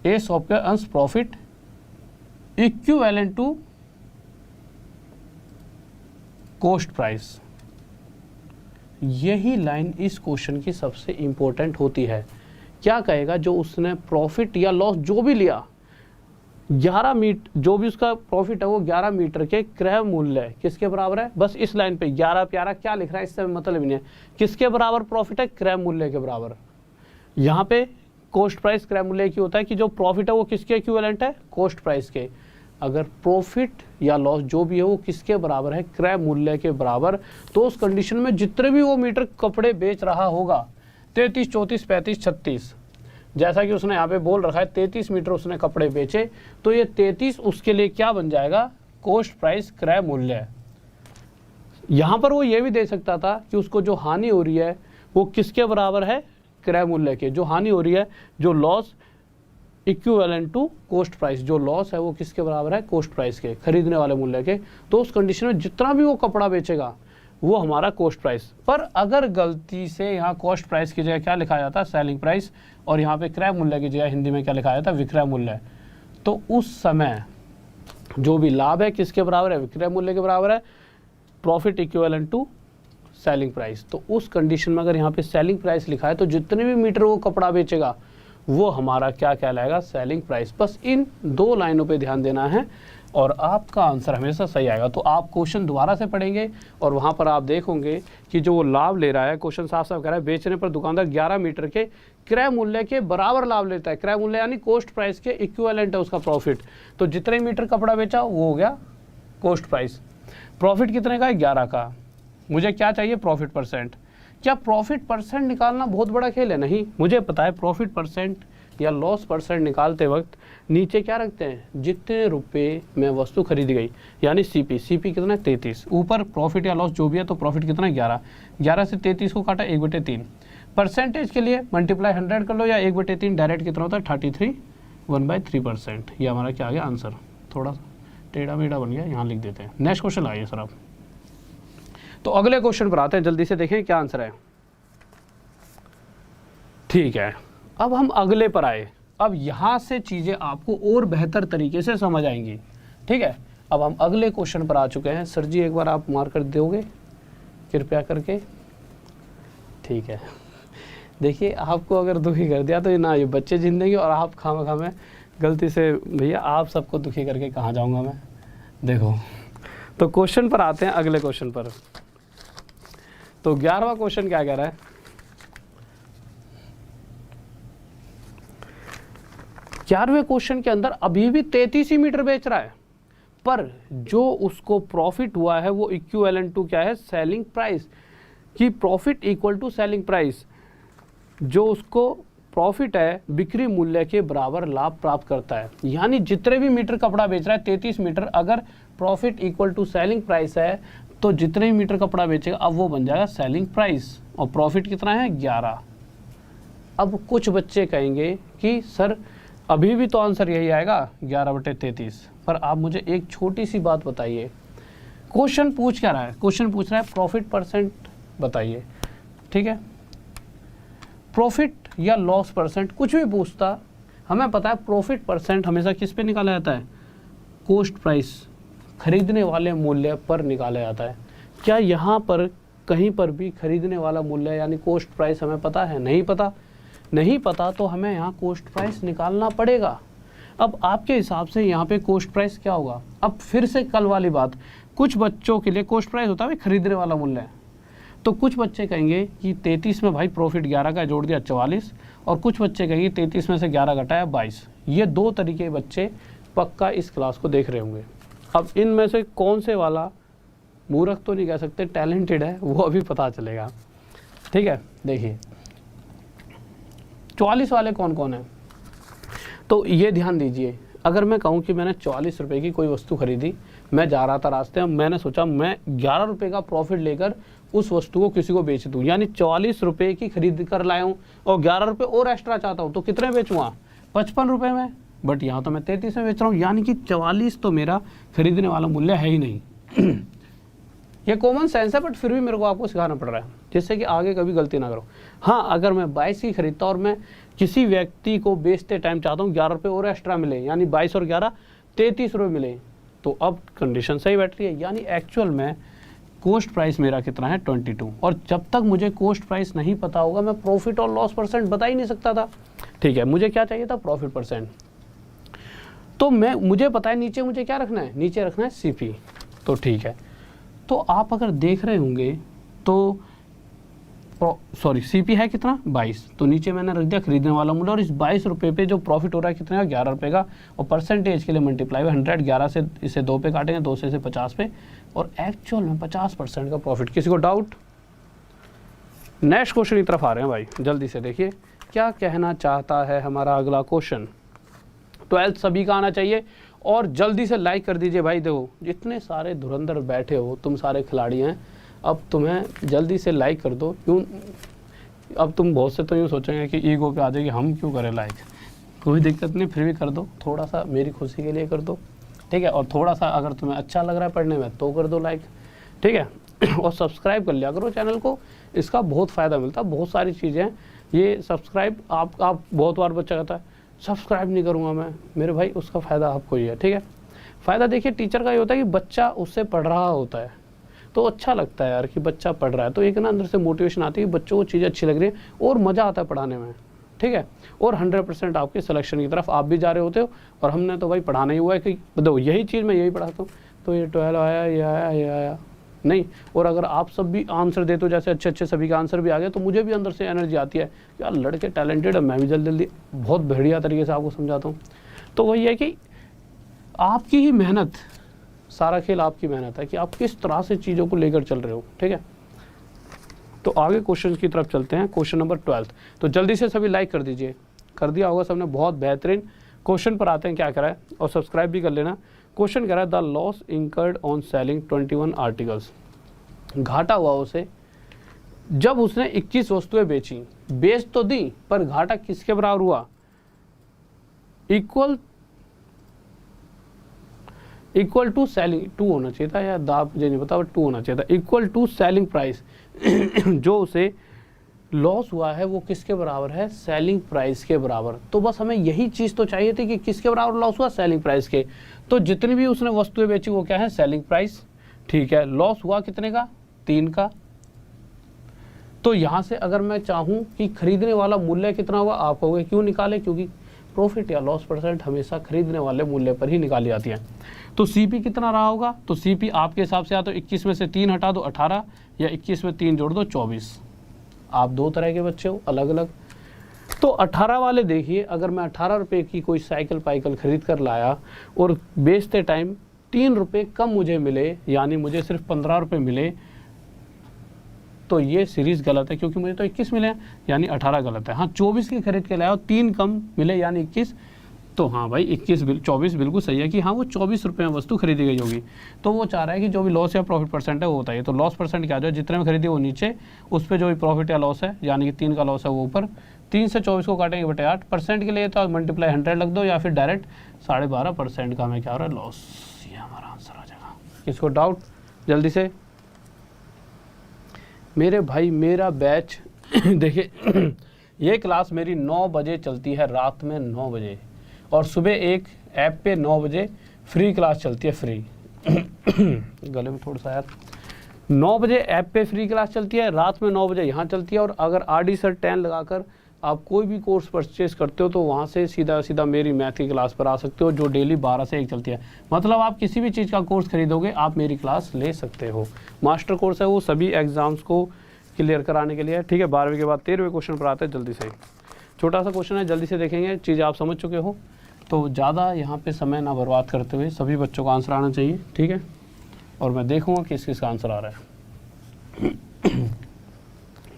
Speaker 1: a shopkeeper earns profit equivalent to cost price. यही लाइन इस क्वेश्चन की सबसे इंपॉर्टेंट होती है। क्या कहेगा, जो उसने प्रॉफिट या लॉस जो भी लिया, 11 मीटर जो भी उसका प्रॉफिट है वो 11 मीटर के क्रय मूल्य किसके बराबर है। बस इस लाइन पे 11 प्यारा क्या लिख रहा है इससे मतलब ही नहीं है, किसके बराबर प्रॉफिट है, क्रय मूल्य के बराबर। यहाँ पे कॉस्ट प्राइस क्रय मूल्य की होता है कि जो प्रॉफिट है वो किसके इक्विवेलेंट है, कॉस्ट प्राइस के। अगर प्रॉफिट या लॉस जो भी है वो किसके बराबर है, क्रय मूल्य के बराबर, तो उस कंडीशन में जितने भी वो मीटर कपड़े बेच रहा होगा, 33, 34, 35, 36, जैसा कि उसने यहाँ पे बोल रखा है 33 मीटर उसने कपड़े बेचे, तो ये 33 उसके लिए क्या बन जाएगा, कॉस्ट प्राइस क्रय मूल्य। यहाँ पर वो ये भी दे सकता था कि उसको जो हानि हो रही है वो किसके बराबर है, क्रय मूल्य के। जो हानि हो रही है, जो loss equivalent to cost price, जो लॉस है वो किसके बराबर है, कॉस्ट प्राइस के, खरीदने वाले मूल्य के। तो उस कंडीशन में जितना भी वो कपड़ा बेचेगा वो हमारा कॉस्ट प्राइस। पर अगर गलती से यहाँ कॉस्ट प्राइस की जगह क्या लिखा जाता है, सेलिंग प्राइस, और यहाँ पे क्रय मूल्य की जगह हिंदी में क्या लिखा जाता है, विक्रय मूल्य, तो उस समय जो भी लाभ है किसके बराबर है, विक्रय मूल्य के बराबर है, profit equivalent to selling price. तो उस कंडीशन में अगर यहाँ पे सेलिंग प्राइस लिखा है तो जितने भी मीटर वो कपड़ा बेचेगा वो हमारा क्या कहलाएगा, सेलिंग प्राइस। बस इन 2 लाइनों पे ध्यान देना है और आपका आंसर हमेशा सही आएगा। तो आप क्वेश्चन दोबारा से पढ़ेंगे और वहाँ पर आप देखोगे कि जो वो लाभ ले रहा है, क्वेश्चन साफ साफ कह रहा है बेचने पर दुकानदार 11 मीटर के क्रय मूल्य के बराबर लाभ लेता है। क्रय मूल्य यानी कॉस्ट प्राइस के इक्विवेलेंट है उसका प्रॉफिट। तो जितने मीटर कपड़ा बेचा वो हो गया कॉस्ट प्राइस। प्रॉफिट कितने का है, 11 का। मुझे क्या चाहिए, प्रॉफिट परसेंट। क्या प्रॉफिट परसेंट निकालना बहुत बड़ा खेल है, नहीं। मुझे पता है प्रॉफिट परसेंट या लॉस परसेंट निकालते वक्त नीचे क्या रखते हैं, जितने रुपए में वस्तु खरीदी गई, यानी सीपी। सीपी कितना है, 33। ऊपर प्रॉफिट या लॉस जो भी है, तो प्रॉफिट कितना है, 11। 11 से 33 को काटा 1/3। परसेंटेज के लिए मल्टीप्लाई 100 कर लो या 1/3, डायरेक्ट कितना होता है 33, 1/3%। ये हमारा क्या आ गया आंसर। थोड़ा सा टेढ़ा मेढ़ा बन गया, यहाँ लिख देते हैं। नेक्स्ट क्वेश्चन आइए सर आप। तो अगले क्वेश्चन पर आते हैं, जल्दी से देखें क्या आंसर है। ठीक है, अब हम अगले पर आए। अब यहाँ से चीज़ें आपको और बेहतर तरीके से समझ आएंगी। ठीक है, अब हम अगले क्वेश्चन पर आ चुके हैं। सर जी एक बार आप मार्क कर दोगे कृपया करके। ठीक है, देखिए आपको अगर दुखी कर दिया तो ना ये बच्चे जिंदगी और आप खामा में गलती से, भैया आप सबको दुखी करके कहाँ जाऊँगा मैं। देखो तो क्वेश्चन पर आते हैं, अगले क्वेश्चन पर। तो 11वां क्वेश्चन क्या कह रहा है, 11वें क्वेश्चन के अंदर अभी भी 33 ही मीटर बेच रहा है, पर जो उसको प्रॉफिट हुआ है वो इक्विवेलेंट टू क्या है, सेलिंग प्राइस। कि profit equal to selling price, जो उसको प्रॉफिट है बिक्री मूल्य के बराबर लाभ प्राप्त करता है। यानी जितने भी मीटर कपड़ा बेच रहा है 33 मीटर, अगर profit equal to selling price है तो जितने भी मीटर कपड़ा बेचेगा अब वो बन जाएगा सेलिंग प्राइस। और प्रॉफिट कितना है, 11। अब कुछ बच्चे कहेंगे कि सर अभी भी तो आंसर यही आएगा 11/33। पर आप मुझे एक छोटी सी बात बताइए, क्वेश्चन पूछ क्या रहा है, क्वेश्चन पूछ रहा है प्रॉफिट परसेंट बताइए। ठीक है, प्रॉफिट या लॉस परसेंट कुछ भी पूछता, हमें पता है प्रॉफिट परसेंट हमेशा किस पे निकाला जाता है, कॉस्ट प्राइस, खरीदने वाले मूल्य पर निकाला जाता है। क्या यहाँ पर कहीं पर भी खरीदने वाला मूल्य यानी कॉस्ट प्राइस हमें पता है, नहीं पता। नहीं पता तो हमें यहाँ कॉस्ट प्राइस निकालना पड़ेगा। अब आपके हिसाब से यहाँ पे कॉस्ट प्राइस क्या होगा? अब फिर से कल वाली बात, कुछ बच्चों के लिए कॉस्ट प्राइस होता है भाई खरीदने वाला मूल्य है, तो कुछ बच्चे कहेंगे कि 33 में भाई प्रॉफिट 11 का जोड़ दिया 44, और कुछ बच्चे कहेंगे 33 में से 11 घटाया 22। ये दो तरीके के बच्चे पक्का इस क्लास को देख रहे होंगे। अब इनमें से कौन से वाला मूर्ख तो नहीं कह सकते, टैलेंटेड है, वो अभी पता चलेगा। ठीक है, देखिए 44 वाले कौन कौन है, तो ये ध्यान दीजिए। अगर मैं कहूँ कि मैंने 44 रुपये की कोई वस्तु खरीदी, मैं जा रहा था रास्ते में, मैंने सोचा मैं 11 रुपये का प्रॉफिट लेकर उस वस्तु को किसी को बेच दूँ, यानी 44 रुपये की खरीद कर लाया हूँ और 11 रुपये और एक्स्ट्रा चाहता हूँ, तो कितने बेचूँगा? 55 रुपये में। बट यहाँ तो मैं 33 में बेच रहा हूँ, यानी कि 44 तो मेरा खरीदने वाला मूल्य है ही नहीं। ये कॉमन सेंस है, बट फिर भी मेरे को आपको सिखाना पड़ रहा है, जिससे कि आगे कभी गलती ना करो। हाँ, अगर मैं 22 की खरीदता और मैं किसी व्यक्ति को बेचते टाइम चाहता हूँ 11 रुपये और एक्स्ट्रा मिले, यानी 22 और 11 33 रुपये मिले, तो अब कंडीशन सही बैठ रही है, यानी एक्चुअल में कॉस्ट प्राइस मेरा कितना है 22। और जब तक मुझे कॉस्ट प्राइस नहीं पता होगा मैं प्रॉफिट और लॉस परसेंट बता ही नहीं सकता था। ठीक है, मुझे क्या चाहिए था? Profit percent. तो मुझे पता है नीचे मुझे क्या रखना है, नीचे रखना है CP। तो ठीक है, तो आप अगर देख रहे होंगे तो CP है कितना? 22, तो नीचे मैंने रख दिया खरीदने वाला मूल्य, और इस 22 रुपये पे जो प्रॉफिट हो रहा है कितना है? 11 रुपये का, और परसेंटेज के लिए मल्टीप्लाई 100, 11 से इसे 2 पे काटेंगे, 2 से इसे 50 पे, और एक्चुअल में 50% का प्रॉफिट। किसी को डाउट? नेक्स्ट क्वेश्चन की तरफ आ रहे हैं भाई, जल्दी से देखिए क्या कहना चाहता है हमारा अगला क्वेश्चन। 12th सभी का आना चाहिए, और जल्दी से लाइक कर दीजिए भाई। देखो जितने सारे धुरंधर बैठे हो, तुम सारे खिलाड़ी हैं, अब तुम्हें जल्दी से लाइक कर दो। क्यों? अब तुम बहुत से तो यूँ सोचेंगे कि ईगो पे आ जाएगी, हम क्यों करें लाइक, कोई दिक्कत नहीं, फिर भी कर दो, थोड़ा सा मेरी खुशी के लिए कर दो। ठीक है, और थोड़ा सा अगर तुम्हें अच्छा लग रहा है पढ़ने में तो कर दो लाइक। ठीक है, और सब्सक्राइब कर लिया करो चैनल को, इसका बहुत फ़ायदा मिलता है, बहुत सारी चीज़ें हैं। ये सब्सक्राइब आप बहुत बार बच्चा कहता है सब्सक्राइब नहीं करूँगा मैं, मेरे भाई उसका फ़ायदा आपको ही है। ठीक है, फ़ायदा देखिए टीचर का ये होता है कि बच्चा उससे पढ़ रहा होता है, तो अच्छा लगता है यार कि बच्चा पढ़ रहा है, तो एक ना अंदर से मोटिवेशन आती है, बच्चों को चीज़ें अच्छी लग रही है और मज़ा आता है पढ़ाने में। ठीक है, और 100% आपके सिलेक्शन की तरफ आप भी जा रहे होते हो, और हमने तो भाई पढ़ाना ही हुआ है कि दो यही चीज़ मैं यही पढ़ाता हूँ, तो ये 12 आया, ये आया, ये आया नहीं। और अगर आप सब भी आंसर देते हो, जैसे अच्छे अच्छे सभी का आंसर भी आ गया, तो मुझे भी अंदर से एनर्जी आती है, यार लड़के टैलेंटेड है, मैं भी जल्दी जल्दी बहुत बढ़िया तरीके से आपको समझाता हूँ। तो वही है कि आपकी ही मेहनत, सारा खेल आपकी मेहनत है कि आप किस तरह से चीज़ों को लेकर चल रहे हो। ठीक है, तो आगे क्वेश्चन की तरफ चलते हैं, क्वेश्चन नंबर 12। तो जल्दी से सभी लाइक कर दीजिए, कर दिया होगा सबने, बहुत बेहतरीन। क्वेश्चन पर आते हैं क्या करा है, और सब्सक्राइब भी कर लेना। क्वेश्चन कह रहा है the loss incurred on selling 21 articles. घाटा हुआ उसे जब उसने 21 वस्तुएं बेची, बेच तो दी पर घाटा किसके बराबर हुआ? इक्वल टू सेलिंग, 2 होना चाहिए था, या दाब मुझे नहीं पता, बट 2 होना चाहिए था। इक्वल टू सेलिंग प्राइस जो उसे लॉस हुआ है वो किसके बराबर है? सेलिंग प्राइस के बराबर। तो बस हमें यही चीज़ तो चाहिए थी कि किसके बराबर लॉस हुआ? सेलिंग प्राइस के। तो जितनी भी उसने वस्तुएं बेची वो क्या है? Selling price. ठीक है, लॉस हुआ कितने का? 3 का। तो यहाँ से अगर मैं चाहूँ कि खरीदने वाला मूल्य कितना होगा, आप कहोगे क्यों निकाले? क्योंकि प्रॉफिट या लॉस परसेंट हमेशा खरीदने वाले मूल्य पर ही निकाली जाती है। तो CP कितना रहा होगा? तो CP आपके हिसाब से या तो 21 में से 3 हटा दो 18, या 21 में 3 जोड़ दो 24। आप दो तरह के बच्चे हो अलग अलग। तो 18 वाले देखिए, अगर मैं 18 रुपये की कोई साइकिल पाइकल खरीद कर लाया और बेचते टाइम 3 रुपये कम मुझे मिले, यानी मुझे सिर्फ 15 रुपये मिले, तो ये सीरीज़ गलत है, क्योंकि मुझे तो 21 मिले हैं, यानी 18 गलत है। हाँ, 24 की खरीद के लाया, 3 कम मिले यानी 21, तो हाँ भाई 24 बिल्कुल सही है कि हाँ वो 24 रुपये में वस्तु खरीदी गई होगी। तो वो चाह रहा है कि जो भी लॉस या प्रॉफिट परसेंट है वो होता है। तो लॉस परसेंट क्या जो जितने में खरीदी वो नीचे, उस पर जो भी प्रॉफिट या लॉस है, यानी कि 3 का लॉस है वो ऊपर। 3 से 24 को काटेंगे बटे 8, परसेंट के लिए तो मल्टीप्लाई 100 लग दो, या फिर डायरेक्ट 12.5% का हमें क्या हो रहा है? लॉस। ये हमारा आंसर आ जाएगा। किसको डाउट? जल्दी से मेरे भाई, मेरा बैच देखिए ये क्लास मेरी 9 बजे चलती है, रात में 9 बजे, और सुबह एक ऐप पे 9 बजे फ्री क्लास चलती है, फ्री गले में थोड़ा सा यार। 9 बजे ऐप पे फ्री क्लास चलती है, रात में 9 बजे यहाँ चलती है, और अगर RD Sir 10 लगाकर आप कोई भी कोर्स परचेज करते हो तो वहाँ से सीधा सीधा मेरी मैथ की क्लास पर आ सकते हो, जो डेली 12 से 1 चलती है। मतलब आप किसी भी चीज़ का कोर्स खरीदोगे आप मेरी क्लास ले सकते हो। मास्टर कोर्स है वो सभी एग्जाम्स को क्लियर कराने के लिए, ठीक है। 12वीं के बाद 13वें क्वेश्चन पर आते हैं जल्दी से। छोटा सा क्वेश्चन है, जल्दी से देखेंगे, चीज़ आप समझ चुके हो तो ज़्यादा यहाँ पे समय ना बर्बाद करते हुए सभी बच्चों का आंसर आना चाहिए, ठीक है। और मैं देखूँगा किस किस का आंसर आ रहा है।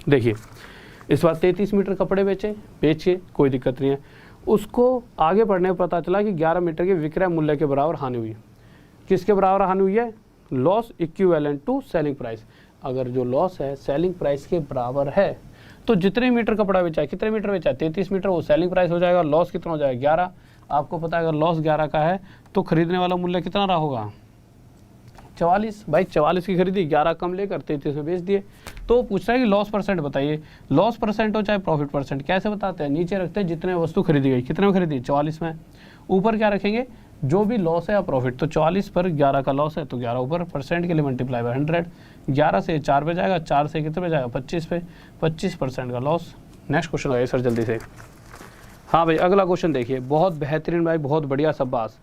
Speaker 1: देखिए इस बार 33 मीटर कपड़े बेचिए, कोई दिक्कत नहीं है। उसको आगे बढ़ने में पता चला कि 11 मीटर के विक्रय मूल्य के बराबर हानि हुई। किसके बराबर हानि हुई है? Loss equivalent to selling price. अगर जो लॉस है सेलिंग प्राइस के बराबर है तो जितने मीटर कपड़ा बेचा है, कितने मीटर बेचा है? 33 मीटर, वो सेलिंग प्राइस हो जाएगा। लॉस कितना हो जाएगा? 11। आपको पता है अगर लॉस 11 का है तो खरीदने वाला मूल्य कितना रहा होगा? 44। भाई 44 की खरीदी, 11 कम लेकर 33 में बेच दिए। तो पूछ रहा है कि लॉस परसेंट बताइए। लॉस परसेंट हो चाहे प्रॉफिट परसेंट, कैसे बताते हैं? नीचे रखते हैं जितने वस्तु खरीदी गई, कितने में खरीदी? 44 में। ऊपर क्या रखेंगे? जो भी लॉस है या प्रॉफिट। तो 44 पर 11 का लॉस है तो 11 ऊपर, परसेंट के लिए मल्टीप्लाई बाय 100। 11 से 4 पे जाएगा, 4 से कितने पे जाएगा? 25 पे। 25% का लॉस। नेक्स्ट क्वेश्चन आइए सर जल्दी से। हाँ भाई अगला क्वेश्चन देखिए, बहुत बेहतरीन भाई, बहुत बढ़िया, शाबाश।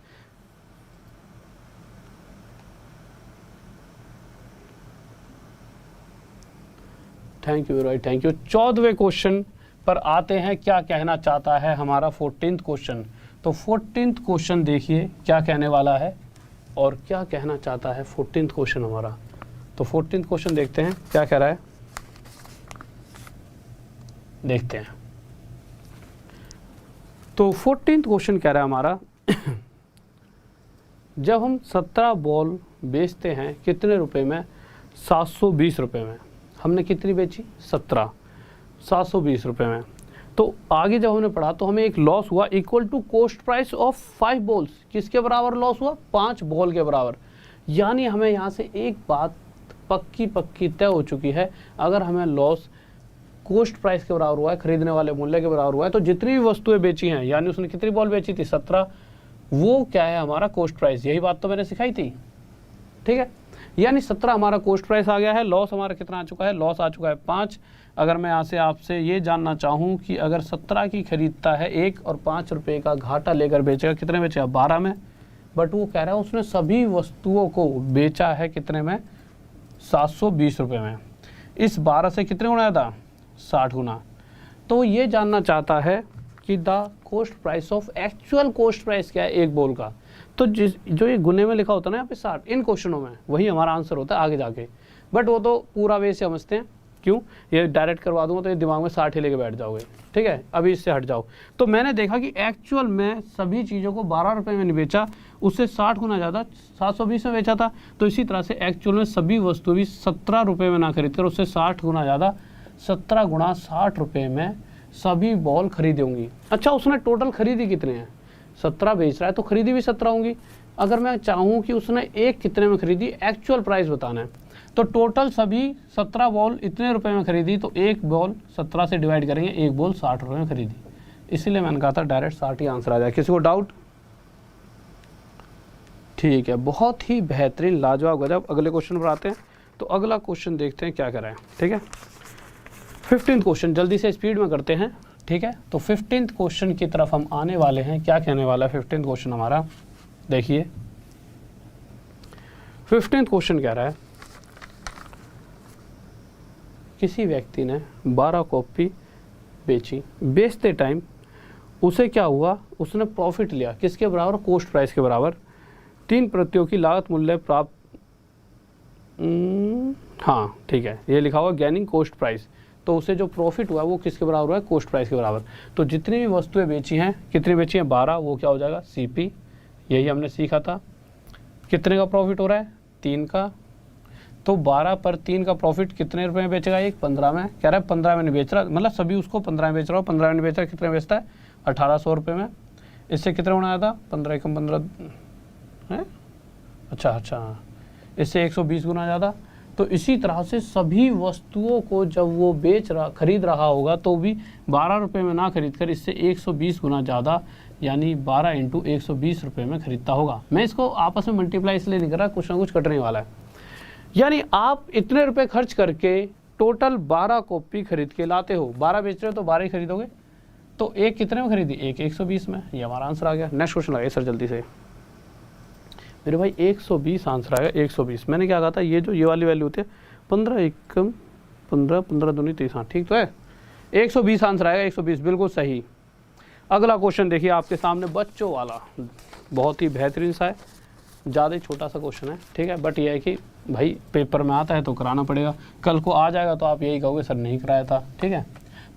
Speaker 1: थैंक यू भाई, थैंक यू। 14वें क्वेश्चन पर आते हैं, क्या कहना चाहता है हमारा 14th क्वेश्चन। तो 14th क्वेश्चन देखिए क्या कहने वाला है और क्या कहना चाहता है 14th क्वेश्चन हमारा। तो 14th क्वेश्चन देखते हैं क्या कह रहा है, देखते हैं। तो 14th क्वेश्चन कह रहा है हमारा जब हम 17 बॉल बेचते हैं कितने रुपए में? 720 रुपये में। हमने कितनी बेची? 17, 720 रुपये में। तो आगे जब हमने पढ़ा तो हमें एक लॉस हुआ equal to cost price of 5 balls. किसके बराबर लॉस हुआ? 5 बॉल के बराबर। यानी हमें यहाँ से एक बात पक्की तय हो चुकी है, अगर हमें लॉस कॉस्ट प्राइस के बराबर हुआ है, खरीदने वाले मूल्य के बराबर हुआ है, तो जितनी भी वस्तुएं बेची हैं, यानी उसने कितनी बॉल बेची थी? 17, वो क्या है? हमारा कॉस्ट प्राइस। यही बात तो मैंने सिखाई थी, ठीक है। यानी 17 हमारा कॉस्ट प्राइस आ गया है। लॉस हमारा कितना आ चुका है? लॉस आ चुका है 5। अगर मैं यहाँ से आपसे ये जानना चाहूँ कि अगर 17 की खरीदता है 1 और 5 रुपये का घाटा लेकर बेचेगा, कितने बेचेगा? 12 में। बट वो कह रहा है उसने सभी वस्तुओं को बेचा है कितने में? 720 रुपये में। इस 12 से कितने गुना था? 60 गुना। तो ये जानना चाहता है कि the cost price of actual cost price क्या है एक बॉल का। तो जो ये गुने में लिखा होता है ना यहाँ पे 60, इन क्वेश्चनों में वही हमारा आंसर होता है आगे जाके। बट वो तो पूरा वे से समझते हैं, क्यों? ये डायरेक्ट करवा दूंगा तो ये दिमाग में 60 ही लेके बैठ जाओगे, ठीक है। अभी इससे हट जाओ। तो मैंने देखा कि एक्चुअल में सभी चीज़ों को 12 रुपये में नहीं बेचा, उससे 60 गुना ज़्यादा 720 में बेचा था। तो इसी तरह से एक्चुअल में सभी वस्तु भी 17 रुपये में ना खरीद कर उससे 60 गुना ज़्यादा, 17 गुणा 60 रुपये में सभी बॉल खरीदी होंगी। अच्छा, उसने टोटल खरीदी कितने हैं? 17 बेच रहा है तो खरीदी भी 17 होंगी। अगर मैं चाहूँ कि उसने एक कितने में खरीदी, एक्चुअल प्राइस बताना है, तो टोटल सभी 17 बॉल इतने रुपए में खरीदी, तो एक बॉल 17 से डिवाइड करेंगे, एक बॉल 60 रुपये में खरीदी। इसीलिए मैंने कहा था डायरेक्ट 60 ही आंसर आ जाए। किसी को डाउट? ठीक है, बहुत ही बेहतरीन, लाजवाब, गजब। अगले क्वेश्चन पर आते हैं। तो अगला क्वेश्चन देखते हैं क्या कर रहे हैं, ठीक है। 15th क्वेश्चन जल्दी से स्पीड में करते हैं, ठीक है। तो 15th क्वेश्चन की तरफ हम आने वाले हैं। क्या कहने वाला है 15th क्वेश्चन हमारा? देखिए 15th क्वेश्चन कह रहा है किसी व्यक्ति ने 12 कॉपी बेची, बेचते टाइम उसे क्या हुआ? उसने प्रॉफिट लिया किसके बराबर? कॉस्ट प्राइस के बराबर। 3 प्रतियों की लागत मूल्य प्राप्त, हाँ ठीक है, ये लिखा हुआ गेनिंग कॉस्ट प्राइस। तो उसे जो प्रॉफिट हुआ वो किसके बराबर हुआ है? कॉस्ट प्राइस के बराबर। तो जितनी भी वस्तुएं बेची हैं, कितनी बेची हैं? 12, वो क्या हो जाएगा? CP। यही हमने सीखा था। कितने का प्रॉफिट हो रहा है? 3 का। तो 12 पर 3 का प्रॉफिट कितने रुपए में बेचेगा? एक 15 में। कह रहा है 15 में नहीं बेच रहा, मतलब सभी उसको 15 में बेच रहा हो। 15 में नहीं बेच रहा, कितने में बेचता है? 1800 रुपये में। इससे कितने गुना आया था? 15 कम 15 है, अच्छा, इससे 120 गुना ज़्यादा। तो इसी तरह से सभी वस्तुओं को जब वो खरीद रहा होगा तो भी 12 रुपये में ना खरीद कर इससे 120 गुना ज़्यादा, यानी 12 × 120 रुपये में खरीदता होगा। मैं इसको आपस में मल्टीप्लाई इसलिए नहीं कर रहा, कुछ ना कुछ कटने वाला है। यानी आप इतने रुपए खर्च करके टोटल 12 कॉपी खरीद के लाते हो। 12 बेच रहे हो तो 12 ही खरीदोगे, तो एक कितने में खरीदी, एक 120 में, ये हमारा आंसर आ गया। नेक्स्ट क्वेश्चन लगाइए सर जल्दी से मेरे भाई। 120 आंसर आएगा, 120। मैंने क्या कहा था, ये जो ये वाली वैल्यू होती है 15 एकम 15 15 दूनी 30, हाँ ठीक तो है। 120 आंसर आएगा, 120 बिल्कुल सही। अगला क्वेश्चन देखिए आपके सामने, बच्चों वाला, बहुत ही बेहतरीन सा है, ज़्यादा ही छोटा सा क्वेश्चन है, ठीक है। बट ये है कि भाई पेपर में आता है तो कराना पड़ेगा, कल को आ जाएगा तो आप यही कहोगे सर नहीं कराया था, ठीक है।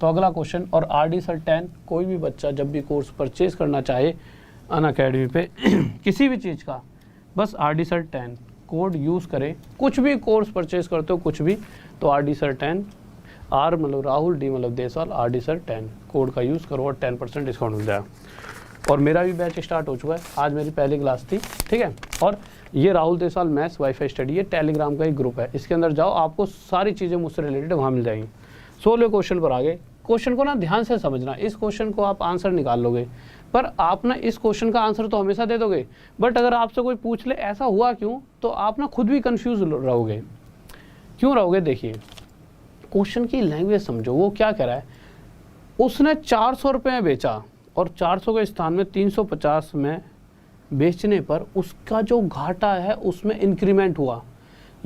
Speaker 1: तो अगला क्वेश्चन, और RD सर 10, कोई भी बच्चा जब भी कोर्स परचेज करना चाहे अनअकैडमी पे किसी भी चीज़ का, बस RD सर 10 कोड यूज़ करें। कुछ भी कोर्स परचेज करते हो कुछ भी, तो RD सर 10, R मतलब राहुल, D मतलब देसवाल, RD सर 10 कोड का यूज़ करो और 10% डिस्काउंट मिल जाएगा। और मेरा भी बैच स्टार्ट हो चुका है, आज मेरी पहली क्लास थी, ठीक है। और ये Rahul Deswal maths wifi study, ये टेलीग्राम का एक ग्रुप है, इसके अंदर जाओ, आपको सारी चीज़ें मुझसे रिलेटेड वहाँ मिल जाएंगी। 16वें क्वेश्चन पर आगे। क्वेश्चन को ना ध्यान से समझना, इस क्वेश्चन को आप आंसर निकाल लोगे, पर आप ना इस क्वेश्चन का आंसर तो हमेशा दे दोगे, बट अगर आपसे कोई पूछ ले ऐसा हुआ क्यों, तो आप ना खुद भी कंफ्यूज रहोगे। क्यों रहोगे, देखिए क्वेश्चन की लैंग्वेज समझो, वो क्या कह रहा है, उसने 400 रुपये में बेचा और 400 के स्थान में 350 में बेचने पर उसका जो घाटा है उसमें इंक्रीमेंट हुआ,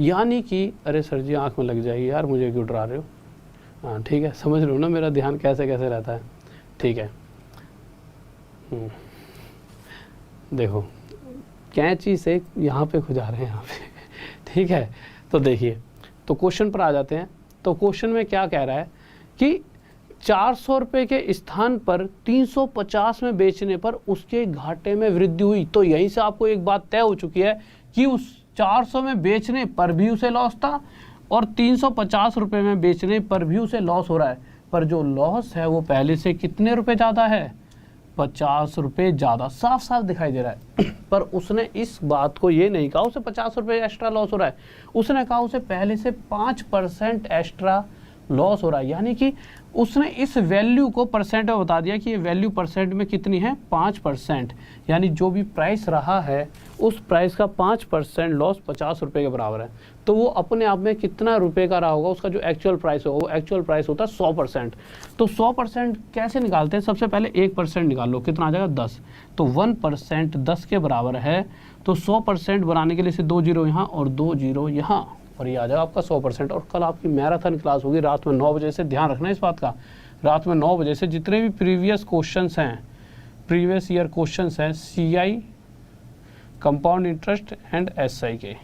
Speaker 1: यानी कि, अरे सर जी आंख में लग जाएगी यार, मुझे क्यों डरा रहे हो, हाँ ठीक है, समझ रहे हो ना मेरा ध्यान कैसे कैसे रहता है, ठीक है। देखो कैंची से यहाँ पे खुजा रहे हैं यहाँ पे ठीक है। तो देखिए, तो क्वेश्चन पर आ जाते हैं। तो क्वेश्चन में क्या कह रहा है कि 400 रुपये के स्थान पर 350 में बेचने पर उसके घाटे में वृद्धि हुई। तो यहीं से आपको एक बात तय हो चुकी है कि उस 400 में बेचने पर भी उसे लॉस था और 350 रुपये में बेचने पर भी उसे लॉस हो रहा है, पर जो लॉस है वो पहले से कितने रुपए ज़्यादा है, 50 रुपये ज़्यादा, साफ साफ दिखाई दे रहा है। पर उसने इस बात को ये नहीं कहा उसे 50 रुपये एक्स्ट्रा लॉस हो रहा है, उसने कहा उसे पहले से 5% एक्स्ट्रा लॉस हो रहा है, यानी कि उसने इस वैल्यू को परसेंट में बता दिया कि ये वैल्यू परसेंट में कितनी है, 5%, यानी जो भी प्राइस रहा है उस प्राइस का 5% लॉस 50 रुपये के बराबर है। तो वो अपने आप में कितना रुपए का रहा होगा, उसका जो एक्चुअल प्राइस होगा, वो एक्चुअल प्राइस होता है 100%। तो 100% कैसे निकालते हैं, सबसे पहले 1% निकाल लो, कितना आ जाएगा 10, तो 1% 10 के बराबर है। तो 100% बनाने के लिए से 2 जीरो यहाँ और 2 जीरो यहाँ, और ये आ जाएगा आपका 100%। और कल आपकी मैराथन क्लास होगी रात में 9 बजे से, ध्यान रखना इस बात का, रात में 9 बजे से जितने भी प्रीवियस क्वेश्चंस हैं, प्रीवियस ईयर क्वेश्चंस हैं, CI, compound interest and SI के,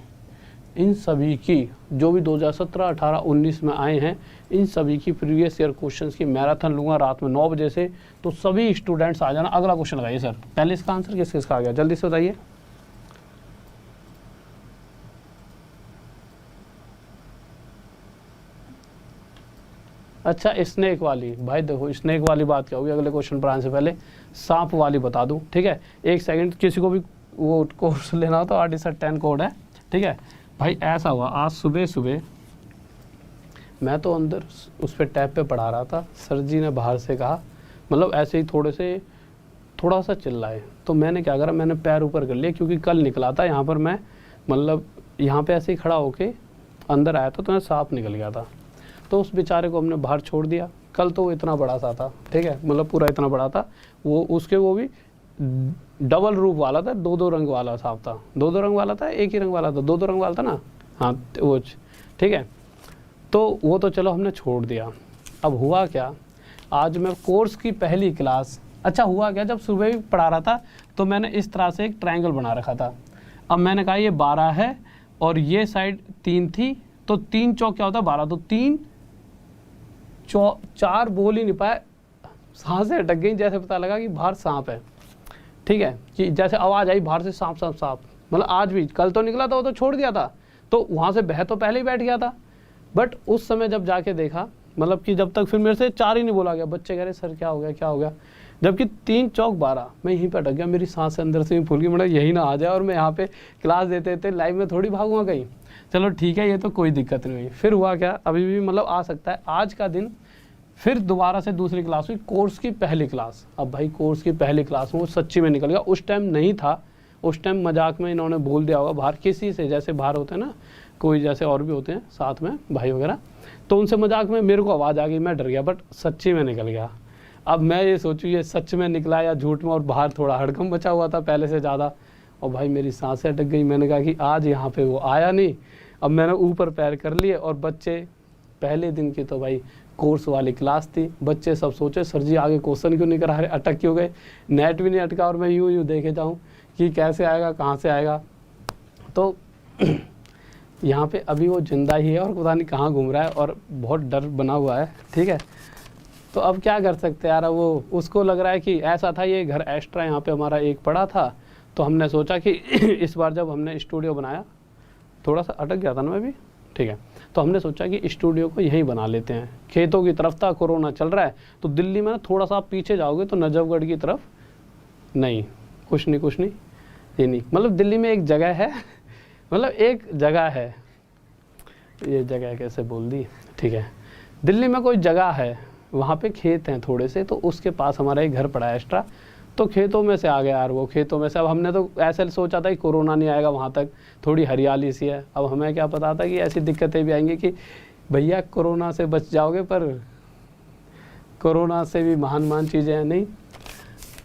Speaker 1: इन सभी की जो भी 2017, 18, 19 में आए हैं, इन सभी की प्रीवियस ईयर क्वेश्चंस की मैराथन लूँगा रात में 9 बजे से। तो सभी स्टूडेंट्स आ जाना। अगला क्वेश्चन लगाइए सर, पहले इसका आंसर किस किसका आ गया, जल्दी से बताइए। अच्छा स्नेक वाली, भाई देखो स्नेक वाली बात क्या होगी, अगले क्वेश्चन पर आने से पहले सांप वाली बता दूं, ठीक है। एक सेकंड, किसी को भी वो कोर्स लेना हो तो RD सर 10 कोड है, ठीक है भाई। ऐसा हुआ आज सुबह सुबह मैं तो अंदर उस पर टैब पे पढ़ा रहा था, सर जी ने बाहर से कहा, मतलब ऐसे ही थोड़ा सा चिल्लाए, तो मैंने क्या करा, मैंने पैर ऊपर कर लिया, क्योंकि कल निकला था यहाँ पर मैं, मतलब यहाँ पे ऐसे ही खड़ा होके अंदर आया था तो मैं सांप निकल गया था। तो उस बेचारे को हमने बाहर छोड़ दिया। कल तो वो इतना बड़ा सा था, ठीक है, मतलब पूरा इतना बड़ा था वो, उसके वो भी डबल रूप वाला था, 2 रंग वाला सांप था, 2 रंग वाला था, एक ही रंग वाला था, 2 रंग वाला था ना, हाँ वो, ठीक है। तो वो तो चलो हमने छोड़ दिया। अब हुआ क्या, आज मैं कोर्स की पहली क्लास, अच्छा हुआ क्या, जब सुबह भी पढ़ा रहा था तो मैंने इस तरह से एक ट्रायंगल बना रखा था। अब मैंने कहा ये 12 है और ये साइड 3 थी, तो 3 चौक क्या होता है 12, तो 3 4 बोल ही नहीं पाए, सांसें अटक गई, जैसे पता लगा कि बाहर सांप है, ठीक है, कि जैसे आवाज़ आई बाहर से सांप सांप सांप, मतलब आज भी, कल तो निकला था वो तो छोड़ दिया था, तो वहाँ से बह तो पहले ही बैठ गया था। बट उस समय जब जाके देखा, मतलब कि जब तक फिर मेरे से 4 ही नहीं बोला गया, बच्चे कह रहे सर क्या हो गया क्या हो गया, जबकि 3 चौक 12 मैं यहीं पर अटक गया, मेरी सांस अंदर से ही फूल गई, मतलब यही ना आ जाए और मैं यहाँ पे क्लास देते थे लाइव में थोड़ी भागूंगा कहीं। चलो ठीक है, ये तो कोई दिक्कत नहीं हुई। फिर हुआ क्या, अभी भी मतलब आ सकता है आज का दिन, फिर दोबारा से दूसरी क्लास हुई, कोर्स की पहली क्लास। अब भाई कोर्स की पहली क्लास में वो सच्ची में निकल गया, उस टाइम नहीं था, उस टाइम मजाक में इन्होंने बोल दिया होगा बाहर किसी से, जैसे बाहर होते हैं ना कोई, जैसे और भी होते हैं साथ में भाई वगैरह, तो उनसे मजाक में मेरे को आवाज़ आ गई, मैं डर गया, बट सच्ची में निकल गया। अब मैं ये सोचूँ ये सच में निकला या झूठ में, और बाहर थोड़ा हड़कंप बचा हुआ था पहले से ज़्यादा, और भाई मेरी सांसें अटक गई। मैंने कहा कि आज यहाँ पे वो आया नहीं। अब मैंने ऊपर पैर कर लिए, और बच्चे पहले दिन की तो भाई कोर्स वाली क्लास थी, बच्चे सब सोचे सर जी आगे क्वेश्चन क्यों नहीं करा रहे, अटक क्यों गए, नेट भी नहीं अटका, और मैं यूँ देखे जाऊँ कि कैसे आएगा, कहाँ से आएगा। तो यहाँ पे अभी वो जिंदा ही है और पता नहीं कहाँ घूम रहा है, और बहुत डर बना हुआ है, ठीक है। तो अब क्या कर सकते हैं यार, वो उसको लग रहा है कि ऐसा था, ये घर एक्स्ट्रा यहाँ पे हमारा एक पड़ा था, तो हमने सोचा कि इस बार जब हमने स्टूडियो बनाया, थोड़ा सा अटक गया था ना मैं भी, ठीक है, तो हमने सोचा कि स्टूडियो को यहीं बना लेते हैं। खेतों की तरफ था, कोरोना चल रहा है, तो दिल्ली में ना थोड़ा सा आप पीछे जाओगे तो नजफगढ़ की तरफ, नहीं कुछ नहीं ये नहीं, मतलब दिल्ली में एक जगह है, मतलब एक जगह है, ये जगह कैसे बोल दी, ठीक है, दिल्ली में कोई जगह है, वहाँ पे खेत हैं थोड़े से, तो उसके पास हमारा एक घर पड़ा है एक्स्ट्रा, तो खेतों में से आ गया यार वो, खेतों में से। अब हमने तो ऐसे सोचा था कि कोरोना नहीं आएगा वहाँ तक, थोड़ी हरियाली सी है। अब हमें क्या पता था कि ऐसी दिक्कतें भी आएंगी कि भैया कोरोना से बच जाओगे, पर कोरोना से भी महान चीज़ें हैं नहीं।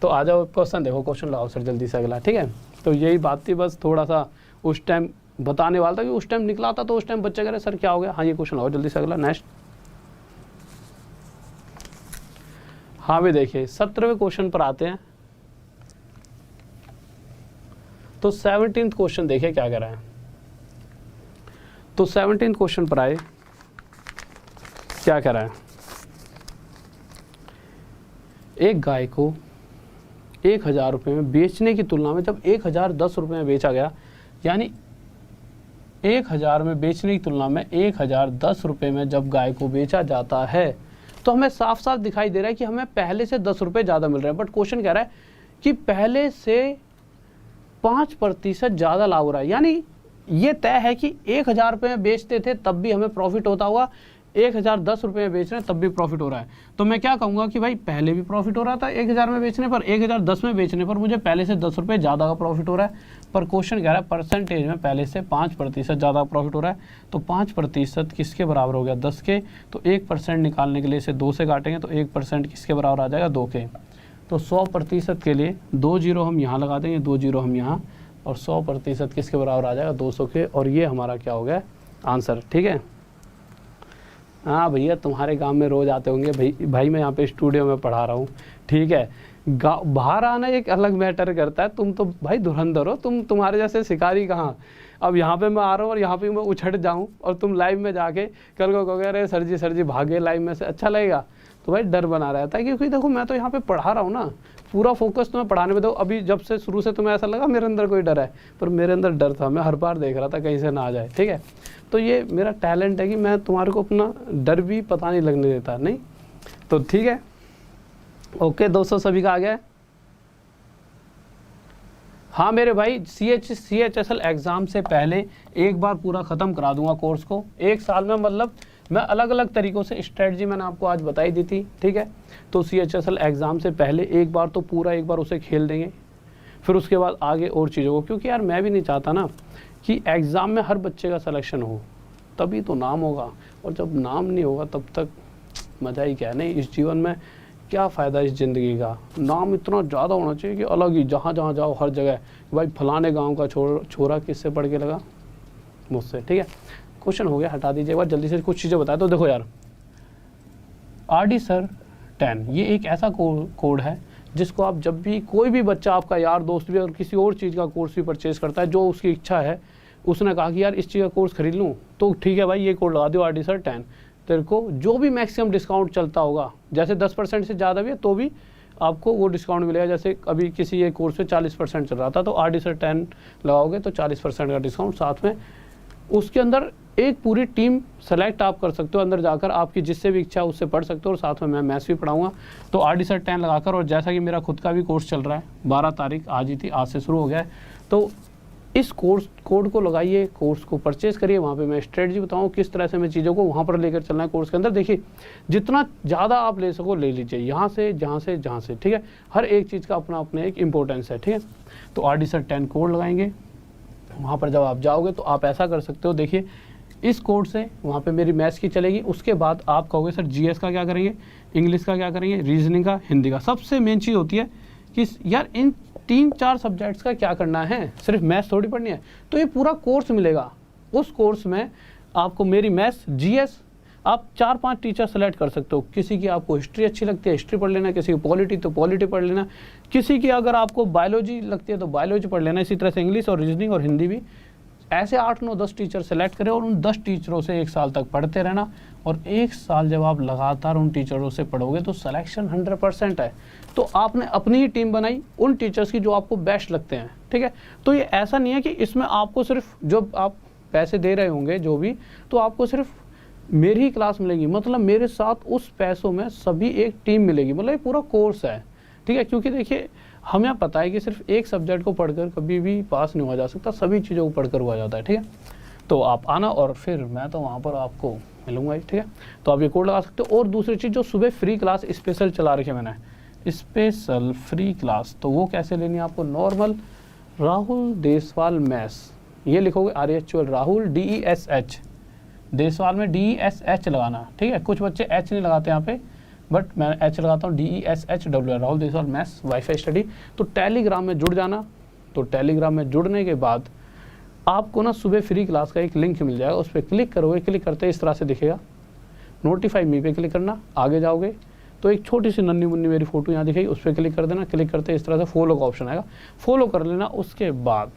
Speaker 1: तो आ जाओ, क्वेश्चन देखो, क्वेश्चन लगाओ सर जल्दी से अगला, ठीक है। तो यही बात थी, बस थोड़ा सा उस टाइम बताने वाला था कि उस टाइम निकला था, तो उस टाइम बच्चे कह रहे सर क्या हो गया। हाँ ये क्वेश्चन लगाओ जल्दी से अगला, नेक्स्ट। हाँ भी देखिए 17वें क्वेश्चन पर आते हैं। तो 17th क्वेश्चन देखिए क्या कह रहा है। तो 17th क्वेश्चन पर आए, क्या कह रहा है, एक गाय को 1000 रुपये में बेचने की तुलना में जब 1010 रुपये में बेचा गया, यानी 1000 में बेचने की तुलना में 1010 रुपये में जब गाय को बेचा जाता है, तो हमें साफ साफ दिखाई दे रहा है कि हमें पहले से 10 रुपये ज़्यादा मिल रहे हैं। बट क्वेश्चन कह रहा है कि पहले से 5% ज़्यादा लाभ हो रहा है, यानी ये तय है कि 1000 रुपये में बेचते थे तब भी हमें प्रॉफिट होता हुआ, 1010 रुपये में बेच रहे हैं तब भी प्रॉफिट हो रहा है। तो मैं क्या कहूँगा कि भाई पहले भी प्रॉफिट हो रहा था 1000 में बेचने पर, 1010 में बेचने पर मुझे पहले से 10 रुपये ज़्यादा का प्रॉफिट हो रहा है। पर क्वेश्चन कह रहा है परसेंटेज में पहले से 5% ज़्यादा प्रॉफिट हो रहा है। तो 5% किसके बराबर हो गया, 10 के। तो 1% निकालने के लिए इसे 2 से काटेंगे, तो 1% किसके बराबर आ जाएगा, 2 के। तो 100% के लिए 2 जीरो हम यहाँ लगा देंगे, 2 जीरो हम यहाँ, और 100% किसके बराबर आ जाएगा, 200 के। और ये हमारा क्या हो गया आंसर, ठीक है। हाँ भैया तुम्हारे गांव में रोज़ आते होंगे, भाई मैं यहाँ पे स्टूडियो में पढ़ा रहा हूँ, ठीक है। बाहर आना एक अलग मैटर करता है, तुम तो भाई धुरंधर हो, तुम्हारे जैसे शिकारी कहाँ। अब यहाँ पे मैं आ रहा हूँ और यहाँ पे मैं उछट जाऊँ और तुम लाइव में जाके कल को कहोगे अरे सर जी भागे लाइव में से, अच्छा लगेगा। तो भाई डर बना रहता है, क्योंकि देखो मैं तो यहाँ पे पढ़ा रहा हूँ ना, पूरा फोकस तुम्हें पढ़ाने में दो। अभी जब से शुरू से तुम्हें ऐसा लगा मेरे अंदर कोई डर है, पर मेरे अंदर डर था, मैं हर बार देख रहा था कहीं से ना आ जाए, ठीक है। तो ये मेरा टैलेंट है कि मैं तुम्हारे को अपना डर भी पता नहीं लगने देता, नहीं तो ठीक है। ओके दोस्तों, सभी का आ गया। हाँ मेरे भाई CHSL एग्ज़ाम से पहले एक बार पूरा ख़त्म करा दूंगा कोर्स को, 1 साल में। मतलब मैं अलग अलग तरीक़ों से स्ट्रेटजी मैंने आपको आज बताई दी थी, ठीक है। तो CHSL एग्ज़ाम से पहले एक बार तो पूरा एक बार उसे खेल देंगे, फिर उसके बाद आगे और चीज़ों को, क्योंकि यार मैं भी नहीं चाहता ना कि एग्ज़ाम में हर बच्चे का सिलेक्शन हो, तभी तो नाम होगा। और जब नाम नहीं होगा तब तक मज़ा ही क्या। नहीं, इस जीवन में क्या फ़ायदा इस ज़िंदगी का। नाम इतना ज़्यादा होना चाहिए कि अलग ही, जहाँ जहाँ जाओ हर जगह भाई फलाने गांव का छोरा किससे पढ़ के लगा, मुझसे, ठीक है। क्वेश्चन हो गया, हटा दीजिए एक बार जल्दी से कुछ चीज़ें बताए। तो देखो यार, RD Sir 10 ये एक ऐसा कोड है जिसको आप जब भी, कोई भी बच्चा आपका यार दोस्त भी अगर किसी और चीज़ का कोर्स भी परचेज़ करता है, जो उसकी इच्छा है, उसने कहा कि यार इस चीज़ का कोर्स खरीद लूँ, तो ठीक है भाई ये कोड लगा दो RD Sir 10, तेरे को जो भी मैक्सिमम डिस्काउंट चलता होगा, जैसे 10% से ज़्यादा भी है तो भी आपको वो डिस्काउंट मिलेगा। जैसे अभी किसी एक कोर्स पे 40% चल रहा था, तो RD Sir 10 लगाओगे तो 40% का डिस्काउंट, साथ में उसके अंदर एक पूरी टीम सेलेक्ट आप कर सकते हो, अंदर जाकर आपकी जिससे भी इच्छा उससे पढ़ सकते हो, और साथ में मैं मैथ्स भी पढ़ाऊँगा। तो RD Sir 10 लगाकर, और जैसा कि मेरा खुद का भी कोर्स चल रहा है, 12 तारीख आज ही थी, आज से शुरू हो गया है, तो इस कोड को लगाइए, कोर्स को परचेज़ करिए। वहाँ पे मैं स्ट्रेटजी बताऊँ किस तरह से मैं चीज़ों को वहाँ पर लेकर चलना है कोर्स के अंदर। देखिए जितना ज़्यादा आप ले सको ले लीजिए, यहाँ से जहाँ से, ठीक है। हर एक चीज़ का अपना अपने एक इम्पोर्टेंस है, ठीक है। तो RD Sir 10 कोड लगाएंगे, वहाँ पर जब आप जाओगे तो आप ऐसा कर सकते हो। देखिए इस कोड से वहाँ पे मेरी मैथ्स की चलेगी। उसके बाद आप कहोगे सर जीएस का क्या करेंगे, इंग्लिश का क्या करेंगे, रीजनिंग का, हिंदी का। सबसे मेन चीज़ होती है कि यार इन 3-4 सब्जेक्ट्स का क्या करना है, सिर्फ मैथ्स थोड़ी पढ़नी है। तो ये पूरा कोर्स मिलेगा। उस कोर्स में आपको मेरी मैथ्स, जीएस, आप 4-5 टीचर सेलेक्ट कर सकते हो। किसी की आपको हिस्ट्री अच्छी लगती है, हिस्ट्री पढ़ लेना, किसी की पॉलिटी तो पॉलिटी पढ़ लेना, किसी की अगर आपको बायोलॉजी लगती है तो बायोलॉजी पढ़ लेना। इसी तरह से इंग्लिश और रीजनिंग और हिंदी भी। ऐसे 8-9-10 टीचर सेलेक्ट करें और उन 10 टीचरों से 1 साल तक पढ़ते रहना। और 1 साल जब आप लगातार उन टीचरों से पढ़ोगे तो सिलेक्शन 100% है। तो आपने अपनी ही टीम बनाई उन टीचर्स की जो आपको बेस्ट लगते हैं, ठीक है। तो ये ऐसा नहीं है कि इसमें आपको सिर्फ जो आप पैसे दे रहे होंगे जो भी, तो आपको सिर्फ मेरी ही क्लास मिलेगी, मतलब मेरे साथ उस पैसों में सभी एक टीम मिलेगी, मतलब ये पूरा कोर्स है, ठीक है। क्योंकि देखिए हमें पता है कि सिर्फ एक सब्जेक्ट को पढ़कर कभी भी पास नहीं हुआ जा सकता, सभी चीज़ों को पढ़कर हुआ जाता है, ठीक है। तो आप आना और फिर मैं तो वहाँ पर आपको मिलूंगा ही, ठीक है। तो आप ये कोड लगा सकते हो। और दूसरी चीज़, जो सुबह फ्री क्लास स्पेशल चला रखी है मैंने, स्पेशल फ्री क्लास, तो वो कैसे लेनी है आपको, नॉर्मल राहुल देसवाल मैथ्स, ये लिखोगे RHUL राहुल DESH, देसवाल में DESH लगाना, ठीक है। कुछ बच्चे H नहीं लगाते यहाँ पे, बट मैं H लगाता हूँ, DESHWL Rahul Deswal maths wifi study. तो टेलीग्राम में जुड़ जाना। तो टेलीग्राम में जुड़ने के बाद आपको ना सुबह फ्री क्लास का एक लिंक मिल जाएगा, उस पर क्लिक करोगे, क्लिक करते इस तरह से दिखेगा, नोटिफाई मी पे क्लिक करना। आगे जाओगे तो एक छोटी सी नन्ही मुन्नी मेरी फोटो यहाँ दिखेगी, उस पर क्लिक कर देना। क्लिक करते इस तरह से फॉलो का ऑप्शन आएगा, फॉलो कर लेना। उसके बाद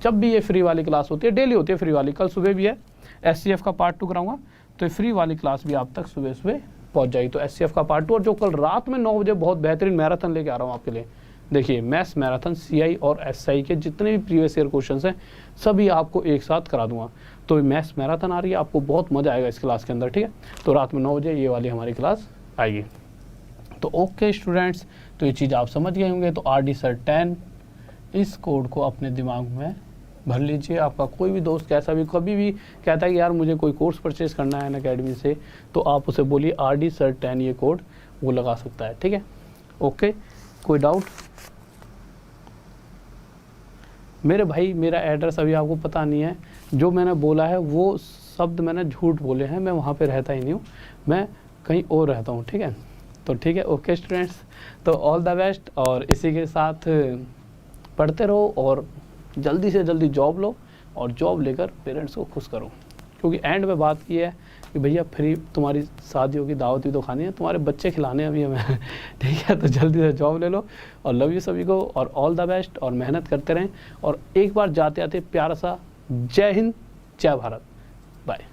Speaker 1: जब भी ये फ्री वाली क्लास होती है, डेली होती है फ्री वाली, कल सुबह भी है, SCF का पार्ट 2 कराऊंगा, तो ये फ्री वाली क्लास भी आप तक सुबह सुबह पहुंच जाएगी। तो SCF का पार्ट 2 और जो कल रात में 9 बजे बहुत बेहतरीन मैराथन लेके आ रहा हूँ आपके लिए। देखिए मैथ्स मैराथन CI और SI के जितने भी प्रीवियस ईयर क्वेश्चन हैं सभी आपको एक साथ करा दूंगा। तो मैथ्स मैराथन आ रही है, आपको बहुत मजा आएगा इस क्लास के अंदर, ठीक है। तो रात में 9 बजे ये वाली हमारी क्लास आएगी। तो ओके स्टूडेंट्स, तो ये चीज़ आप समझ गए होंगे। तो RD Sir 10, इस कोड को अपने दिमाग में भर लीजिए। आपका कोई भी दोस्त कैसा भी कभी भी कहता है कि यार मुझे कोई कोर्स परचेज करना है अनअकैडमी से, तो आप उसे बोलिए RD Sir 10, ये कोड वो लगा सकता है, ठीक है। ओके, कोई डाउट? मेरे भाई मेरा एड्रेस अभी आपको पता नहीं है, जो मैंने बोला है वो शब्द मैंने झूठ बोले हैं, मैं वहाँ पे रहता ही नहीं हूँ, मैं कहीं और रहता हूँ, ठीक है। तो ठीक है, ओके स्टूडेंट्स, तो ऑल द बेस्ट। और इसी के साथ पढ़ते रहो और जल्दी से जल्दी जॉब लो और जॉब लेकर पेरेंट्स को खुश करो। क्योंकि एंड में बात की है कि भैया फ्री तुम्हारी शादियों की दावत भी तो खानी है, तुम्हारे बच्चे खिलाने अभी हमें, ठीक है। तो जल्दी से जॉब ले लो और लव यू सभी को, और ऑल द बेस्ट, और मेहनत करते रहें। और एक बार जाते आते प्यारा सा जय हिंद, जय भारत, बाय।